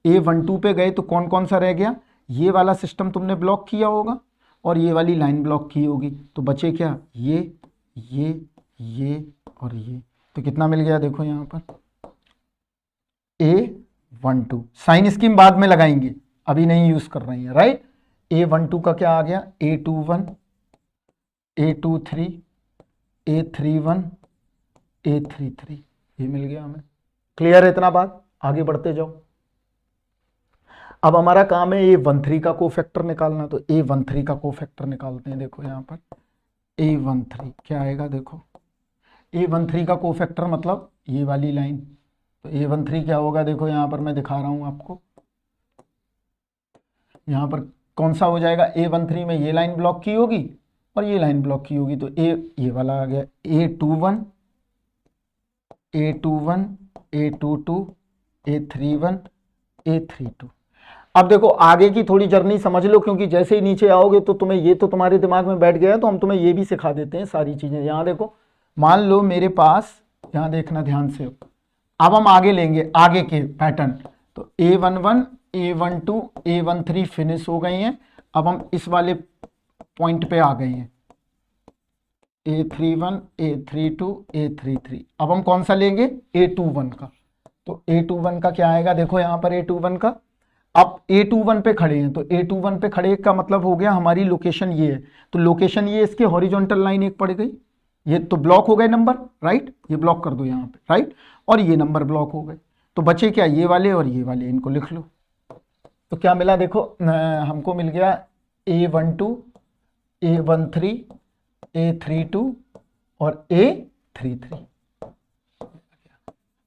A12 पे गए तो कौन कौन सा रह गया, ये वाला सिस्टम तुमने ब्लॉक किया होगा और ये वाली लाइन ब्लॉक की होगी, तो बचे क्या, ये और ये। तो कितना मिल गया, देखो यहां पर A12। साइन स्कीम बाद में लगाएंगे, अभी नहीं यूज कर रहे हैं, राइट। A12 का क्या आ गया, A21, A23, A31, A33। ये मिल गया हमें। क्लियर है इतना बात, आगे बढ़ते जाओ। अब हमारा काम है A13 का कोफैक्टर निकालना, तो A13 का कोफैक्टर निकालते हैं। देखो यहां पर A13 क्या आएगा, देखो A13 का कोफैक्टर मतलब ये वाली लाइन। तो A13 क्या होगा, देखो यहां पर मैं दिखा रहा हूं आपको। यहां पर कौन सा हो जाएगा, A13 में ये लाइन ब्लॉक की होगी और ये लाइन ब्लॉक की होगी, तो ये वाला आ गया A21, A21, A22, A31, A32। अब देखो आगे की थोड़ी जर्नी समझ लो, क्योंकि जैसे ही नीचे आओगे तो तुम्हें ये तो तुम्हारे दिमाग में बैठ गया, तो हम तुम्हें ये भी सिखा देते हैं सारी चीजें। यहां देखो, मान लो मेरे पास, यहां देखना ध्यान से, अब हम आगे लेंगे आगे के पैटर्न। तो A11, A12, A13 फिनिश हो गई हैं। अब हम इस वाले पॉइंट पे आ गए हैं, A31, A32, A33। अब हम कौन सा लेंगे, A21 का। तो A21 का क्या आएगा, देखो यहां पर A21 का। अब A21 पे खड़े हैं, तो A21 पे खड़े का मतलब हो गया हमारी लोकेशन ये है। तो लोकेशन ये, इसके हॉरिजॉन्टल लाइन एक पड़ गई, ये तो ब्लॉक हो गए नंबर, राइट। ये ब्लॉक कर दो यहाँ पे, राइट। और ये नंबर ब्लॉक हो गए, तो बचे क्या, ये वाले और ये वाले, इनको लिख लो। तो क्या मिला, देखो हमको मिल गया A12, A13, A32 और A33।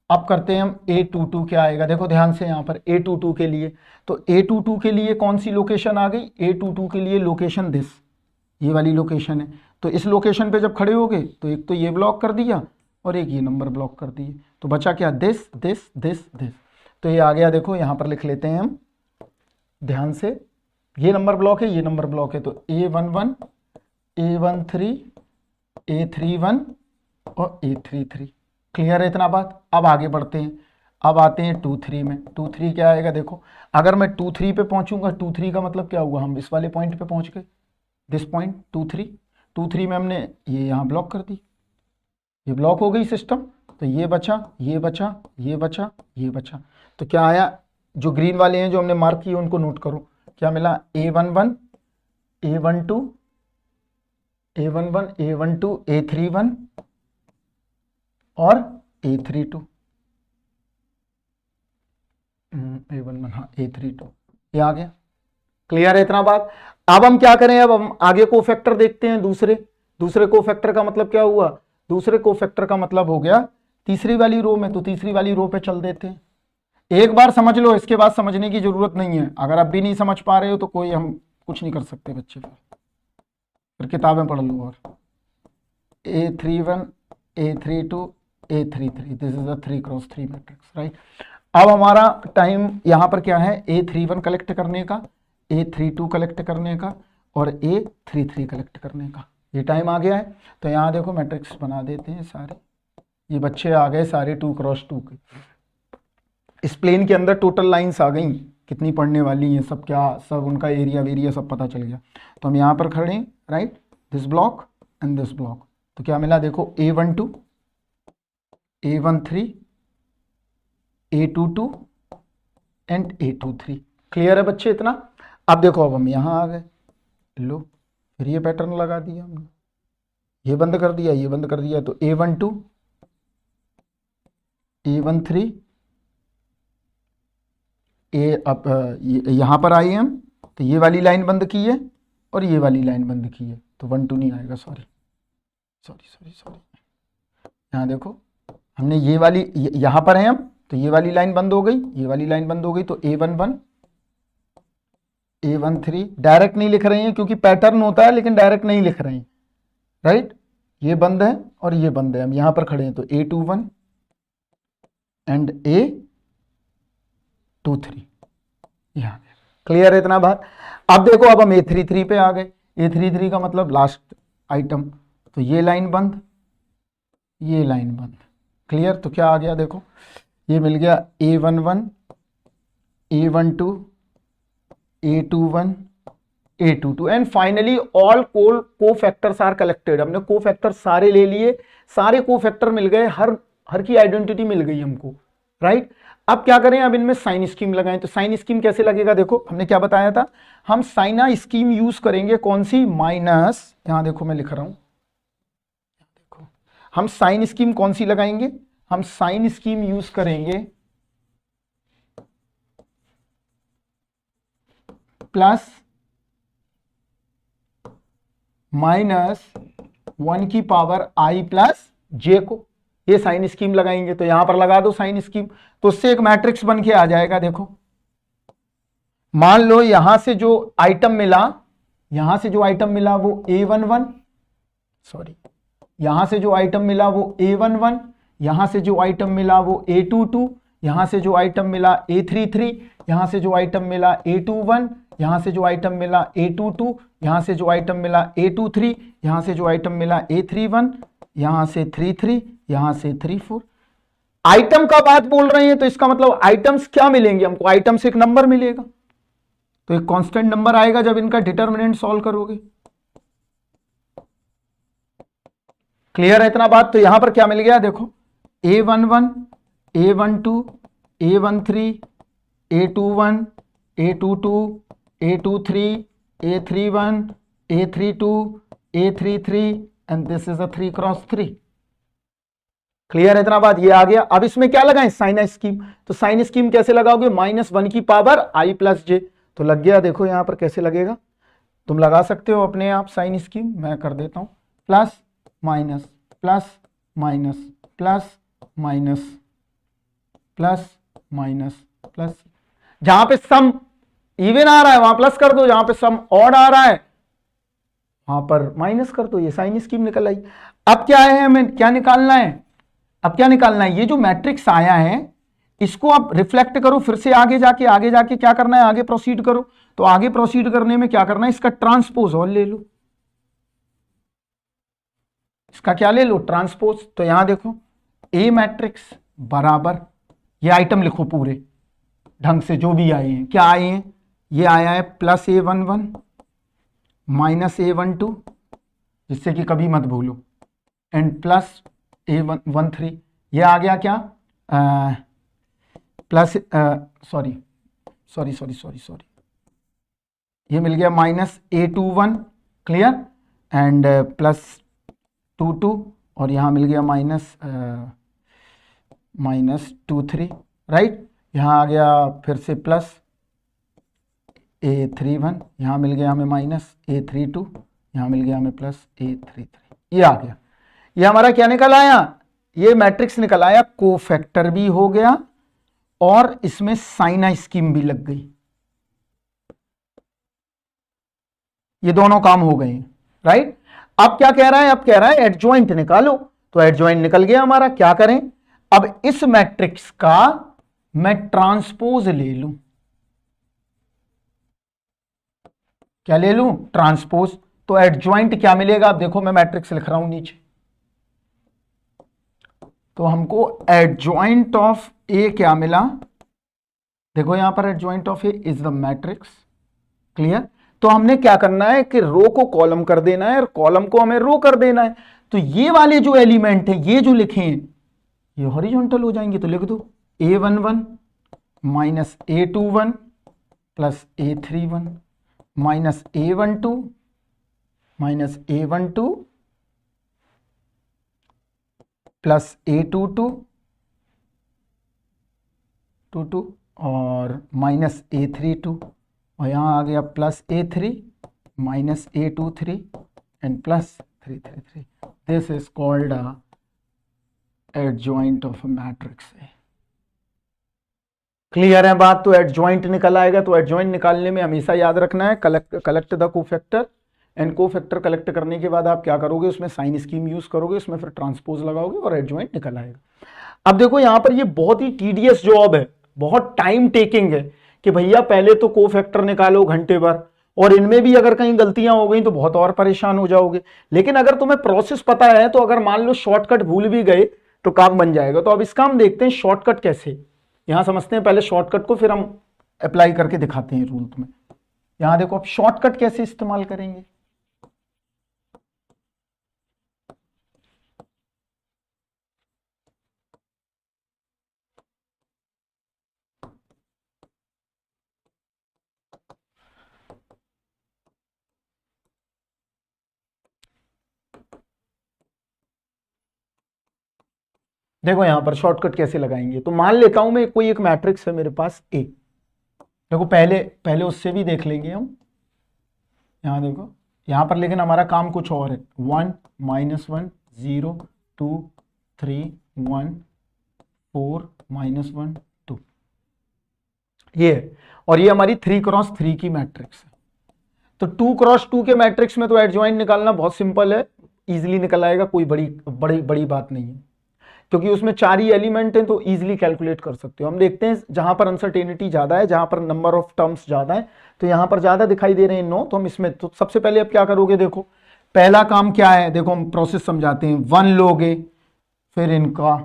अब करते हैं हम A22 क्या आएगा, देखो ध्यान से यहाँ पर A22 के लिए। तो A22 के लिए कौन सी लोकेशन आ गई, A22 के लिए लोकेशन दिस, ये वाली लोकेशन है। तो इस लोकेशन पे जब खड़े हो गए, तो एक तो ये ब्लॉक कर दिया और एक ये नंबर ब्लॉक कर दिए, तो बचा क्या, दिस दिस दिस दिस। तो ये आ गया, देखो यहाँ पर लिख लेते हैं हम ध्यान से, ये नंबर ब्लॉक है, ये नंबर ब्लॉक है। तो A11, A13, A31 और A33। क्लियर है इतना बात। अब आगे बढ़ते हैं, अब आते हैं 23 में। 23 क्या आएगा, देखो अगर मैं 23 पे पहुंचूंगा, 23 का मतलब क्या हुआ, हम इस वाले पॉइंट पे पहुंच गए, दिस पॉइंट 23 में हमने ये यहाँ ब्लॉक कर दी, ये ब्लॉक हो गई सिस्टम। तो ये बचा, ये बचा, ये बचा, ये बचा। तो क्या आया, जो ग्रीन वाले हैं जो हमने मार्क किए उनको नोट करो, क्या मिला, A11, A12, A11, A12, A31 और A32। A11, हाँ A32, ये आ गया। क्लियर है इतना बात। अब हम क्या करें, अब हम आगे कोफैक्टर देखते हैं। दूसरे कोफैक्टर का मतलब क्या हुआ, दूसरे कोफैक्टर का मतलब हो गया तीसरी वाली रो में। तो तीसरी वाली रो पे चल देते हैं। एक बार समझ लो, इसके बाद समझने की जरूरत नहीं है। अगर अब भी नहीं समझ पा रहे हो तो कोई हम कुछ नहीं कर सकते बच्चे, फिर किताबें पढ़ लो। और A31, A32, A33, this is a 3x3 matrix, right. अब हमारा टाइम यहाँ पर क्या है, A31 कलेक्ट करने का, A32 कलेक्ट करने का और A33 कलेक्ट करने का, ये टाइम आ गया है। तो यहाँ देखो मैट्रिक्स बना देते हैं सारे, ये बच्चे आ गए सारे 2x2 के। इस प्लेन के अंदर टोटल लाइंस आ गई, कितनी पढ़ने वाली हैं सब, क्या सब उनका एरिया वेरिया सब पता चल गया। तो हम यहाँ पर खड़े हैं, right, this block and this block. तो क्या मिला देखो, A12, A13, A22 and A23। Clear है बच्चे इतना? अब देखो, अब हम यहाँ आ गए, लो फिर ये पैटर्न लगा दिया हमने, ये बंद कर दिया, ये बंद कर दिया। तो A12, A13, अब यहाँ पर आए हम, तो ये वाली लाइन बंद की है और ये वाली लाइन बंद की है, तो 1 2 नहीं आएगा, सॉरी सॉरी सॉरी सॉरी। यहाँ देखो हमने ये वाली, यहाँ पर है हम, तो ये वाली लाइन बंद हो गई, ये वाली लाइन बंद हो गई। तो A11, A13 डायरेक्ट नहीं लिख रहे हैं क्योंकि पैटर्न होता है, लेकिन डायरेक्ट नहीं लिख रहे हैं, राइट। ये बंद है और ये बंद है, हम यहाँ पर खड़े हैं। तो A21 एंड A23, यहाँ क्लियर है इतना बात? अब देखो, अब हम A33 पे आ गए। A33 का मतलब लास्ट आइटम, तो ये लाइन बंद, ये लाइन बंद, क्लियर। तो क्या आ गया देखो, ये मिल गया A11, A12, A21, A22 and finally all cofactors are collected. हमने कोफैक्टर सारे ले लिए, सारे कोफैक्टर मिल गए, हर की आइडेंटिटी मिल गई हमको, राइट। अब क्या करें, अब इनमें साइन स्कीम लगाएं। तो साइन स्कीम कैसे लगेगा देखो, हमने क्या बताया था, हम साइना स्कीम यूज करेंगे, कौन सी, माइनस, यहां देखो मैं लिख रहा हूं, देखो हम साइन स्कीम कौन सी लगाएंगे, हम साइन स्कीम यूज करेंगे प्लस माइनस 1 की पावर i प्लस j को, ये साइन स्कीम लगाएंगे। तो यहां पर लगा दो साइन स्कीम, तो उससे एक मैट्रिक्स बन के आ जाएगा। देखो मान लो यहां से जो आइटम मिला, यहां से जो आइटम मिला वो A11, सॉरी, यहां से जो आइटम मिला वो A11, यहां से जो आइटम मिला वो A22, यहां से जो आइटम मिला A33, यहां से जो आइटम मिला A21, यहां से जो आइटम मिला A22, यहां से जो आइटम मिला A23, यहां से जो आइटम मिला A31, यहां से 33, यहां से 34। आइटम का बात बोल रहे हैं तो इसका मतलब आइटम्स क्या मिलेंगे हमको, आइटम्स एक नंबर मिलेगा, तो एक कांस्टेंट नंबर आएगा जब इनका डिटर्मिनेंट सॉल्व करोगे। क्लियर है इतना बात? तो यहां पर क्या मिल गया देखो, A11, A12, A13, A21, A22, A23, A31, A32, A33 and this is a 3x3। Clear है इतना बात? ये आ गया। अब इसमें क्या लगाएं, साइन स्कीम। तो साइन स्कीम कैसे लगाओगे, -1 की पावर i प्लस j। तो लग गया, देखो यहां पर कैसे लगेगा, तुम लगा सकते हो अपने आप साइन स्कीम, मैं कर देता हूं, plus minus plus minus plus minus plus minus plus, जहां पे सम इवन आ रहा है वहां प्लस कर दो, जहां पे सम ऑड आ रहा है वहां पर माइनस कर दो। ये साइन स्कीम निकल आई। अब क्या है, हमें क्या निकालना है, अब क्या निकालना है, ये जो मैट्रिक्स आया है इसको आप रिफ्लेक्ट करो, फिर से आगे जाके क्या करना है, आगे प्रोसीड करो। तो आगे प्रोसीड करने में क्या करना है, इसका ट्रांसपोज और ले लो, इसका क्या ले लो, ट्रांसपोज। तो यहां देखो ए मैट्रिक्स बराबर, ये आइटम लिखो पूरे ढंग से, जो भी आए हैं, क्या आए हैं, ये आया है प्लस A11 माइनस A12, जिससे कि कभी मत भूलो, एंड प्लस A13, ये आ गया क्या, प्लस सॉरी, ये मिल गया minus A21, clear, and plus 22, और यहां मिल गया माइनस 23, राइट। यहां आ गया फिर से प्लस A31, यहां मिल गया हमें माइनस A32, यहां मिल गया हमें प्लस A33, ये आ गया। ये हमारा क्या निकल आया, ये मैट्रिक्स निकल आया, कोफैक्टर भी हो गया और इसमें साइना स्कीम भी लग गई, ये दोनों काम हो गए, राइट। अब क्या कह रहा है, अब कह रहा है एडजॉइंट निकालो। तो एडजॉइंट निकल गया हमारा। क्या करें, अब इस मैट्रिक्स का मैं ट्रांसपोज ले लूं। क्या ले लूं, ट्रांसपोज। तो एडजॉइंट क्या मिलेगा, अब देखो मैं मैट्रिक्स लिख रहा हूं नीचे, तो हमको एडजॉइंट ऑफ ए क्या मिला, देखो यहां पर adjoint of A is the matrix. Clear. तो हमने क्या करना है कि रो को कॉलम कर देना है और कॉलम को हमें रो कर देना है। तो ये वाले जो एलिमेंट है, ये जो लिखे हैं, ये हॉरिजॉन्टल हो जाएंगे। तो लिख दो A11 minus A21 plus A31 minus A12 minus A12 plus A22 और माइनस A32, और यहां आ गया plus A3 minus A23 and plus 333। This is called adjoint of matrix. Clear है बात। तो एडजॉइंट निकल आएगा। तो एडजॉइंट निकालने में हमेशा याद रखना है collect the cofactor, and cofactor collect करने के बाद आप क्या करोगे, उसमें साइन स्कीम यूज करोगे, उसमें फिर ट्रांसपोज लगाओगे और एडजॉइंट निकल आएगा। अब देखो यहां पर ये बहुत ही टीडियस जॉब है, बहुत टाइम टेकिंग है कि भैया पहले तो कोफैक्टर निकालो घंटे भर, और इनमें भी अगर कहीं गलतियां हो गई तो बहुत और परेशान हो जाओगे। लेकिन अगर तुम्हें प्रोसेस पता है तो अगर मान लो शॉर्टकट भूल भी गए तो काम बन जाएगा। तो अब इसका हम देखते हैं शॉर्टकट कैसे, यहां समझते हैं पहले शॉर्टकट को, फिर हम अप्लाई करके दिखाते हैं रूल में। यहां देखो अब शॉर्टकट कैसे इस्तेमाल करेंगे। देखो यहां पर शॉर्टकट कैसे लगाएंगे। तो मान लेता हूं मैं कोई एक मैट्रिक्स है मेरे पास ए। देखो पहले पहले उससे भी देख लेंगे हम। यहां देखो यहां पर, लेकिन हमारा काम कुछ और है। 1 -1 0 2 3 1 4 -1 2, ये है। और ये हमारी 3x3 की मैट्रिक्स है। तो 2x2 के मैट्रिक्स में तो एडजॉइंट निकालना बहुत सिंपल है, इजीली निकल आएगा, कोई बड़ी बड़ी बड़ी बात नहीं है, क्योंकि उसमें 4 ही एलिमेंट हैं तो इजीली कैलकुलेट कर सकते हो। हम देखते हैं जहां पर अनसर्टेनिटी ज्यादा है, जहां पर नंबर ऑफ टर्म्स ज्यादा है, तो यहां पर ज्यादा दिखाई दे रहे हैं 9, तो हम इसमें तो सबसे पहले अब क्या करोगे, देखो पहला काम क्या है, देखो हम प्रोसेस समझाते हैं। 1 लोगे, फिर इनका,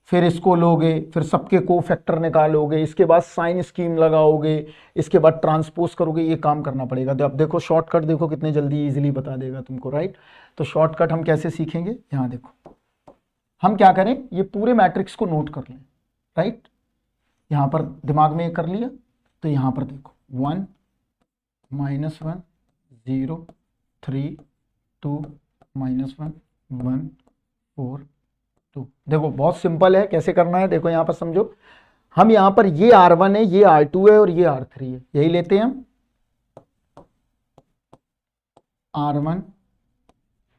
फिर इसको लोगे, फिर सबके कोफैक्टर निकालोगे, इसके बाद साइन स्कीम लगाओगे, इसके बाद ट्रांसपोज करोगे, ये काम करना पड़ेगा। तो अब देखो शॉर्टकट देखो कितने जल्दी इजीली बता देगा तुमको, राइट। तो शॉर्टकट हम कैसे सीखेंगे, यहां देखो हम क्या करें, ये पूरे मैट्रिक्स को नोट कर लें, राइट। यहां पर दिमाग में कर लिया, तो यहां पर देखो 1 -1 0 3 2 -1 1 4 2। देखो बहुत सिंपल है, कैसे करना है देखो यहां पर समझो। हम यहां पर ये R1 है, ये R2 है और ये R3 है, यही लेते हैं हम। R1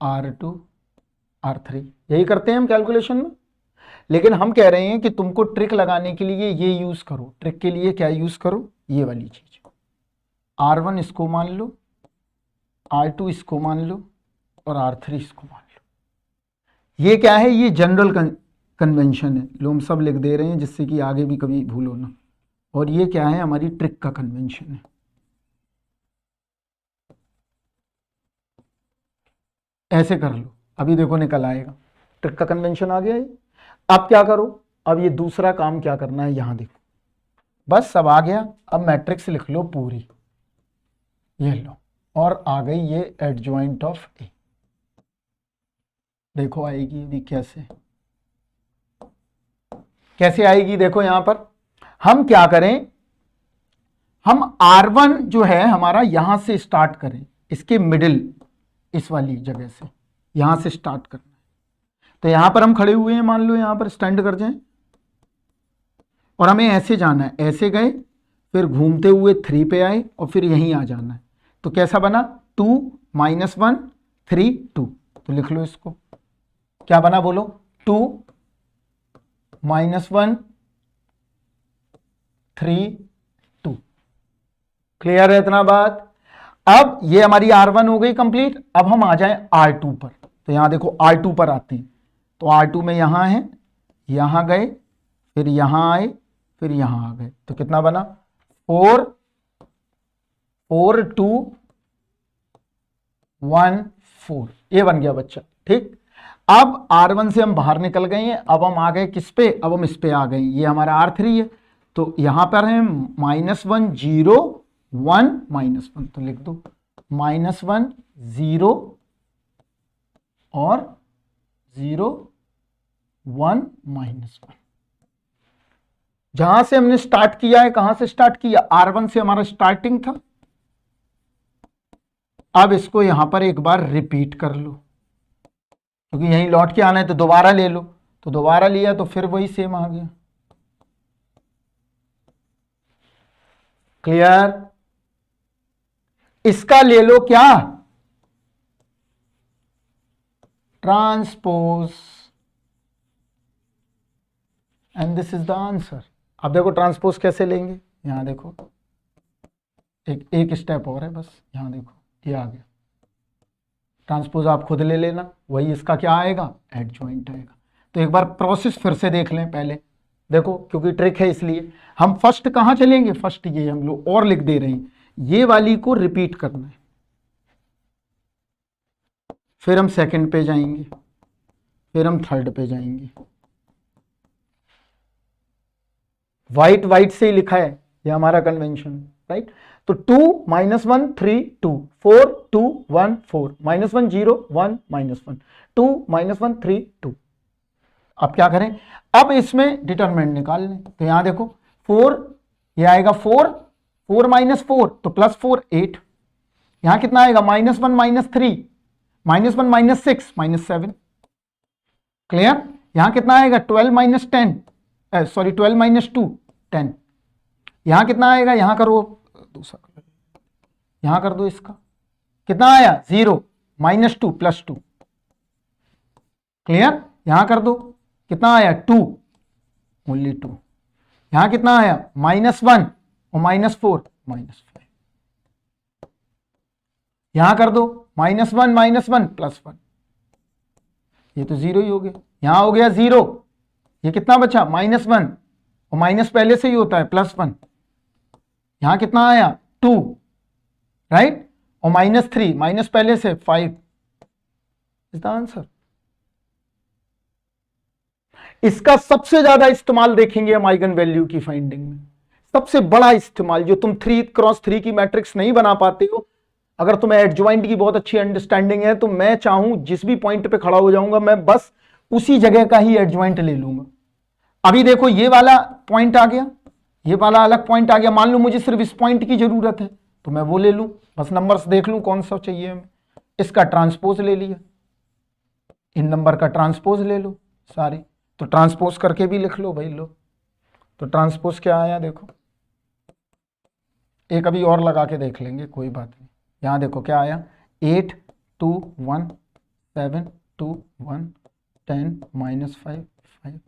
R2 R3 यही करते हैं हम कैलकुलेशन में। लेकिन हम कह रहे हैं कि तुमको ट्रिक लगाने के लिए ये यूज करो। ट्रिक के लिए क्या यूज करो, ये वाली चीज। R1 इसको मान लो, R2 इसको मान लो और R3 इसको मान लो। ये क्या है, ये जनरल कन्वेंशन है, लो हम सब लिख दे रहे हैं जिससे कि आगे भी कभी भूलो ना। और ये क्या है, हमारी ट्रिक का कन्वेंशन है। ऐसे कर लो, अभी देखो निकल आएगा, ट्रिक का कन्वेंशन आ गया है। अब क्या करो, अब ये दूसरा काम क्या करना है, यहां देखो बस सब आ गया। अब मैट्रिक्स लिख लो पूरी, ये लो, और आ गई ये एडजॉइंट ऑफ ए। देखो आएगी अभी कैसे, कैसे आएगी, देखो यहां पर हम क्या करें, हम R1 जो है हमारा यहां से स्टार्ट करें, इसके मिडिल, इस वाली जगह से यहां से स्टार्ट करना है। तो यहां पर हम खड़े हुए हैं, मान लो यहां पर स्टैंड कर जाएं, और हमें ऐसे जाना है, ऐसे गए, फिर घूमते हुए 3 पे आए और फिर यहीं आ जाना है। तो कैसा बना, 2 -1 3 2। तो लिख लो इसको, क्या बना बोलो, 2 -1 3 2। क्लियर है इतना बात। अब ये हमारी R1 हो गई कंप्लीट। अब हम आ जाएं R2 पर। तो यहां देखो R2 पर आते हैं। तो R2 में यहां है, यहां गए, फिर यहां आए, फिर यहां आ गए, तो कितना बना 4 4 2 1 4, ये बन गया बच्चा। ठीक, अब R1 से हम बाहर निकल गए हैं, अब हम आ गए किस पे, अब हम इस पे आ गए, ये हमारा R3 है, तो यहां पर है -1 0 1 -1, तो लिख दो -1 0 और 0 1 -1। जहां से हमने स्टार्ट किया है, कहां से स्टार्ट किया, R1 से हमारा स्टार्टिंग था। अब इसको यहां पर एक बार रिपीट कर लो, क्योंकि यहीं लौट के आना है, तो दोबारा ले लो, तो दोबारा लिया तो फिर वही सेम आ गया। क्लियर? इसका ले लो क्या, transpose, and this is the answer. अब देखो ट्रांसपोज कैसे लेंगे, यहां देखो एक स्टेप और है बस, यहां देखो ये आ गया। ट्रांसपोज आप खुद ले लेना, वही इसका क्या आएगा, एडजॉइंट आएगा। तो एक बार प्रोसेस फिर से देख लें पहले, देखो क्योंकि ट्रिक है इसलिए हम फर्स्ट कहां चलेंगे, फर्स्ट ये हम लोग और लिख दे रहे हैं, ये वाली को रिपीट करना है, फिर हम सेकंड पे जाएंगे, फिर हम थर्ड पे जाएंगे। वाइट वाइट से ही लिखा है, ये हमारा कन्वेंशन, राइट। तो 2 -1 3 2 4 2 1 4 -1 0 1 -1 2 -1 3 2। अब क्या करें, अब इसमें डिटरमिनेंट निकाल लें, तो यहां देखो 4, ये आएगा 4 4 -4 तो +4 8, यहां कितना आएगा -1 -3 -1 -6 -7। क्लियर? यहां कितना आएगा 12 -10 सॉरी 12 -2 10। यहां कितना आएगा, यहां करो दूसरा, यहां कर दो इसका, कितना आया 0 -2 +2। क्लियर? यहां कर दो, कितना आया 2 ओनली 2। यहां कितना आया -1 और -4 -5। यहां कर दो -1 -1 +1, ये तो 0 ही हो गया। यहां हो गया 0, ये कितना बचा -1 और माइनस पहले से ही होता है +1। यहां कितना आया 2, राइट, और -3 माइनस पहले से 5 इज द आंसर। इसका सबसे ज्यादा इस्तेमाल देखेंगे हम आइगन वैल्यू की फाइंडिंग में, सबसे बड़ा इस्तेमाल, जो तुम 3x3 की मैट्रिक्स नहीं बना पाते हो, अगर तुम्हें एडजॉइंट की बहुत अच्छी अंडरस्टैंडिंग है तो मैं चाहूं जिस भी पॉइंट पे खड़ा हो जाऊंगा, मैं बस उसी जगह का ही एडजॉइंट ले लूंगा। अभी देखो ये वाला पॉइंट आ गया, ये वाला अलग पॉइंट आ गया, मान लो मुझे सिर्फ इस पॉइंट की जरूरत है तो मैं वो ले लूं, बस नंबर्स देख लूं कौन सा चाहिए हमें, इसका ट्रांसपोज ले लिया, इन नंबर का ट्रांसपोज ले लो सारे, तो ट्रांसपोज करके भी लिख लो भाई लो। तो ट्रांसपोज क्या आया देखो, एक अभी और लगा के देख लेंगे कोई बात नहीं। यहां देखो क्या आया 8 2 1 7 2 1 10 -5 5।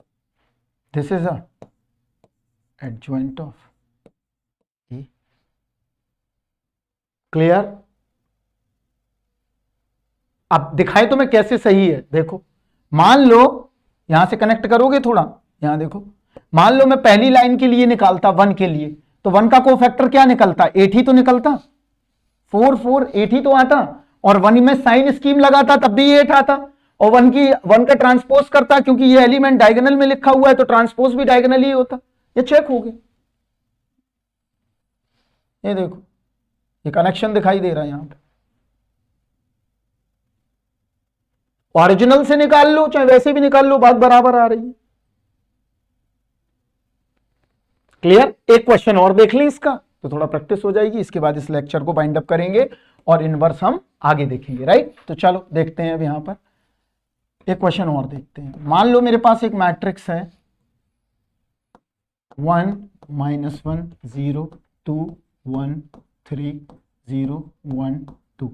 This is a adjoint of A. Clear? अब दिखाए तो मैं कैसे सही है, देखो मान लो यहां से कनेक्ट करोगे थोड़ा, यहां देखो मान लो मैं पहली लाइन के लिए निकालता 1 के लिए, तो 1 का कोफैक्टर क्या निकलता 8 ही तो निकलता, 4 4 8 ही तो आता, और 1 में साइन स्कीम लगाता तब भी 8 आता, और 1 का ट्रांसपोज करता, क्योंकि ये एलिमेंट डायगोनल में लिखा हुआ है तो ट्रांसपोज भी डायगोनल ही होता। ये चेक हो गया, ये देखो ये कनेक्शन दिखाई दे रहा है यहां पे। ओरिजिनल से निकाल लो चाहे वैसे भी निकाल लो, बात बराबर आ रही है। क्लियर? एक क्वेश्चन और देख लें इसका तो थोड़ा प्रैक्टिस हो जाएगी, इसके बाद इस लेक्चर को बाइंड अप करेंगे और इनवर्स हम आगे देखेंगे, राइट। तो चलो देखते हैं अब यहां पर एक क्वेश्चन और देखते हैं। मान लो मेरे पास एक मैट्रिक्स है 1 -1 0 2 1 3 0 1 2,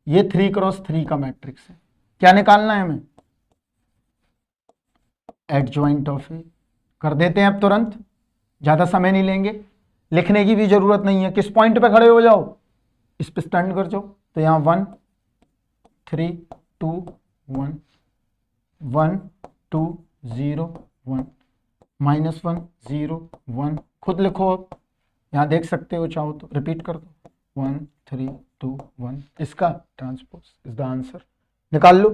ये 3x3 का मैट्रिक्स है। क्या निकालना है हमें, एडजॉइंट ऑफ ए। कर देते हैं अब तुरंत, ज्यादा समय नहीं लेंगे, लिखने की भी जरूरत नहीं है, किस पॉइंट पे खड़े हो जाओ, इस पे स्टैंड कर जाओ। तो यहां 1 3 2 1 1 2 0 1 -1 0 1, खुद लिखो, अब यहाँ देख सकते हो, चाहो तो रिपीट कर दो, 1 3 2 1, इसका ट्रांसपोज इज द आंसर। निकाल लो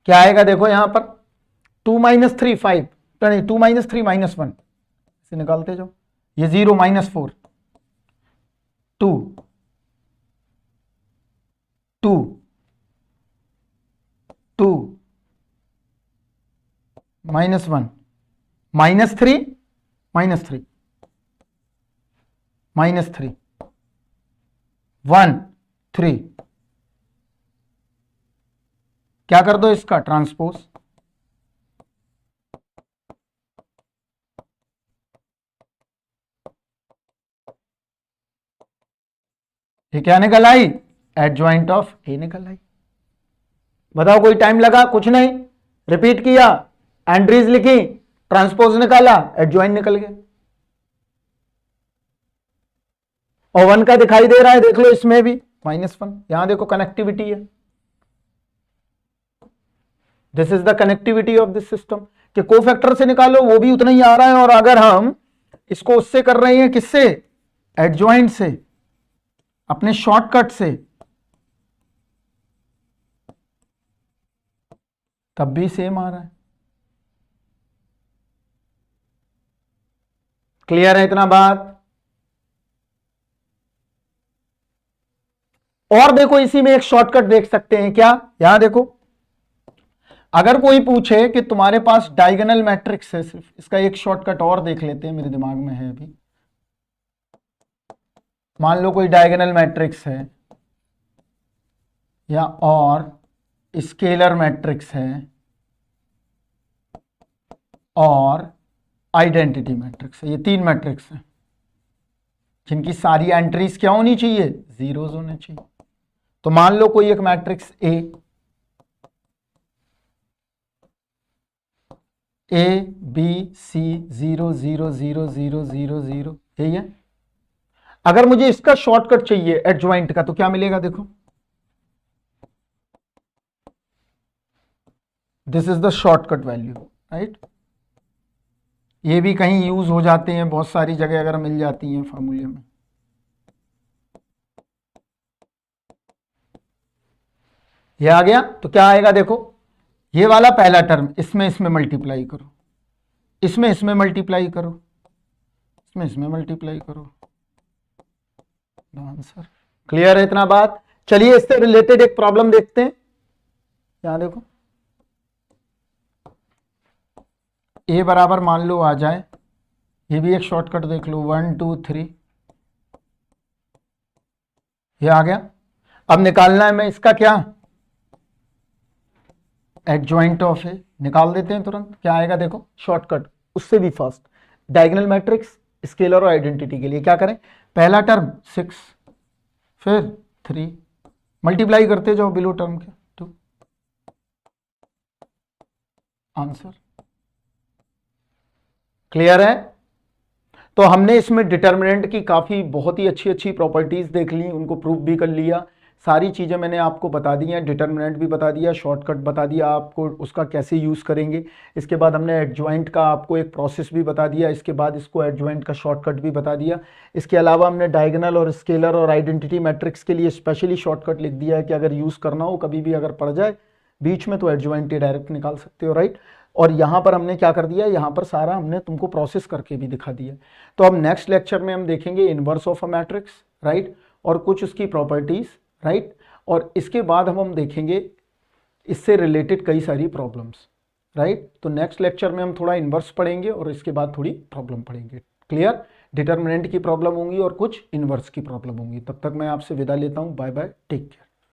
क्या आएगा, देखो यहां पर 2 - 3 5, नहीं 2 - 3 -1, इसे निकालते जाओ, ये 0 -4 2 2 2 -1 -3 -3 -3 1 3, क्या कर दो इसका ट्रांसपोज, ये क्या निकल आई, एडजॉइंट ऑफ ए निकल आई। बताओ कोई टाइम लगा, कुछ नहीं, रिपीट किया, एंट्रीज लिखी, ट्रांसपोज निकाला, एडजॉइंट निकल गया। और 1 का दिखाई दे रहा है, देख लो इसमें भी -1, यहां देखो कनेक्टिविटी है, this is the connectivity of this system, कि कोफैक्टर से निकालो वो भी उतना ही आ रहा है, और अगर हम इसको उससे कर रहे हैं, किससे, एडजॉइंट से, अपने शॉर्टकट से, तब भी सेम आ रहा है। क्लियर है इतना बात। और देखो इसी में एक शॉर्टकट देख सकते हैं क्या, यहां देखो, अगर कोई पूछे कि तुम्हारे पास डायगोनल मैट्रिक्स है, सिर्फ इसका एक शॉर्टकट और देख लेते हैं, मेरे दिमाग में है अभी। मान लो कोई डायगोनल मैट्रिक्स है, या और स्केलर मैट्रिक्स है, और आइडेंटिटी मैट्रिक्स है, ये 3 मैट्रिक्स है जिनकी सारी एंट्रीज क्या होनी चाहिए, जीरोज होने चाहिए। तो मान लो कोई एक मैट्रिक्स ए बी सी 0 0 0 0 0 0, यही है। अगर मुझे इसका शॉर्टकट चाहिए एडजॉइंट का, तो क्या मिलेगा, देखो this is the shortcut value, right. ये भी कहीं यूज हो जाते हैं, बहुत सारी जगह अगर मिल जाती हैं फॉर्मूले में। ये आ गया, तो क्या आएगा, देखो ये वाला पहला टर्म, इसमें मल्टीप्लाई करो, इसमें मल्टीप्लाई करो, इसमें मल्टीप्लाई करो, आंसर। क्लियर है इतना बात। चलिए इससे रिलेटेड एक प्रॉब्लम देखते हैं, यहां देखो ए बराबर मान लो आ जाए, ये भी एक शॉर्टकट देख लो, 1 2 3, ये आ गया। अब निकालना है मैं इसका क्या, एडजॉइंट ऑफ ए, निकाल देते हैं तुरंत, क्या आएगा देखो, शॉर्टकट उससे भी फास्ट, डायगोनल मैट्रिक्स, स्केलर और आइडेंटिटी के लिए क्या करें, पहला टर्म 6, फिर 3, मल्टीप्लाई करते जाओ बिलो टर्म के, 2, आंसर। क्लियर है। तो हमने इसमें डिटर्मिनेंट की काफ़ी बहुत ही अच्छी अच्छी प्रॉपर्टीज़ देख ली, उनको प्रूव भी कर लिया, सारी चीज़ें मैंने आपको बता दी हैं, डिटर्मिनेंट भी बता दिया, शॉर्टकट बता दिया आपको उसका कैसे यूज़ करेंगे। इसके बाद हमने एडजॉइंट का आपको एक प्रोसेस भी बता दिया, इसके बाद इसको एडजॉइंट का शॉर्टकट भी बता दिया। इसके अलावा हमने डायगोनल और स्केलर और आइडेंटिटी मैट्रिक्स के लिए स्पेशली शॉर्टकट लिख दिया है कि अगर यूज़ करना हो कभी भी अगर पड़ जाए बीच में तो एडजॉइंट डायरेक्ट निकाल सकते हो, राइट। और यहाँ पर हमने क्या कर दिया, यहाँ पर सारा हमने तुमको प्रोसेस करके भी दिखा दिया। तो अब नेक्स्ट लेक्चर में हम देखेंगे inverse of a matrix, right, और कुछ उसकी प्रॉपर्टीज, राइट, और इसके बाद हम देखेंगे इससे रिलेटेड कई सारी प्रॉब्लम्स, राइट। तो नेक्स्ट लेक्चर में हम थोड़ा इनवर्स पढ़ेंगे और इसके बाद थोड़ी प्रॉब्लम पढ़ेंगे। क्लियर, डिटर्मिनेंट की प्रॉब्लम होंगी और कुछ इनवर्स की प्रॉब्लम होंगी। तब तक मैं आपसे विदा लेता हूँ, बाय बाय, टेक केयर।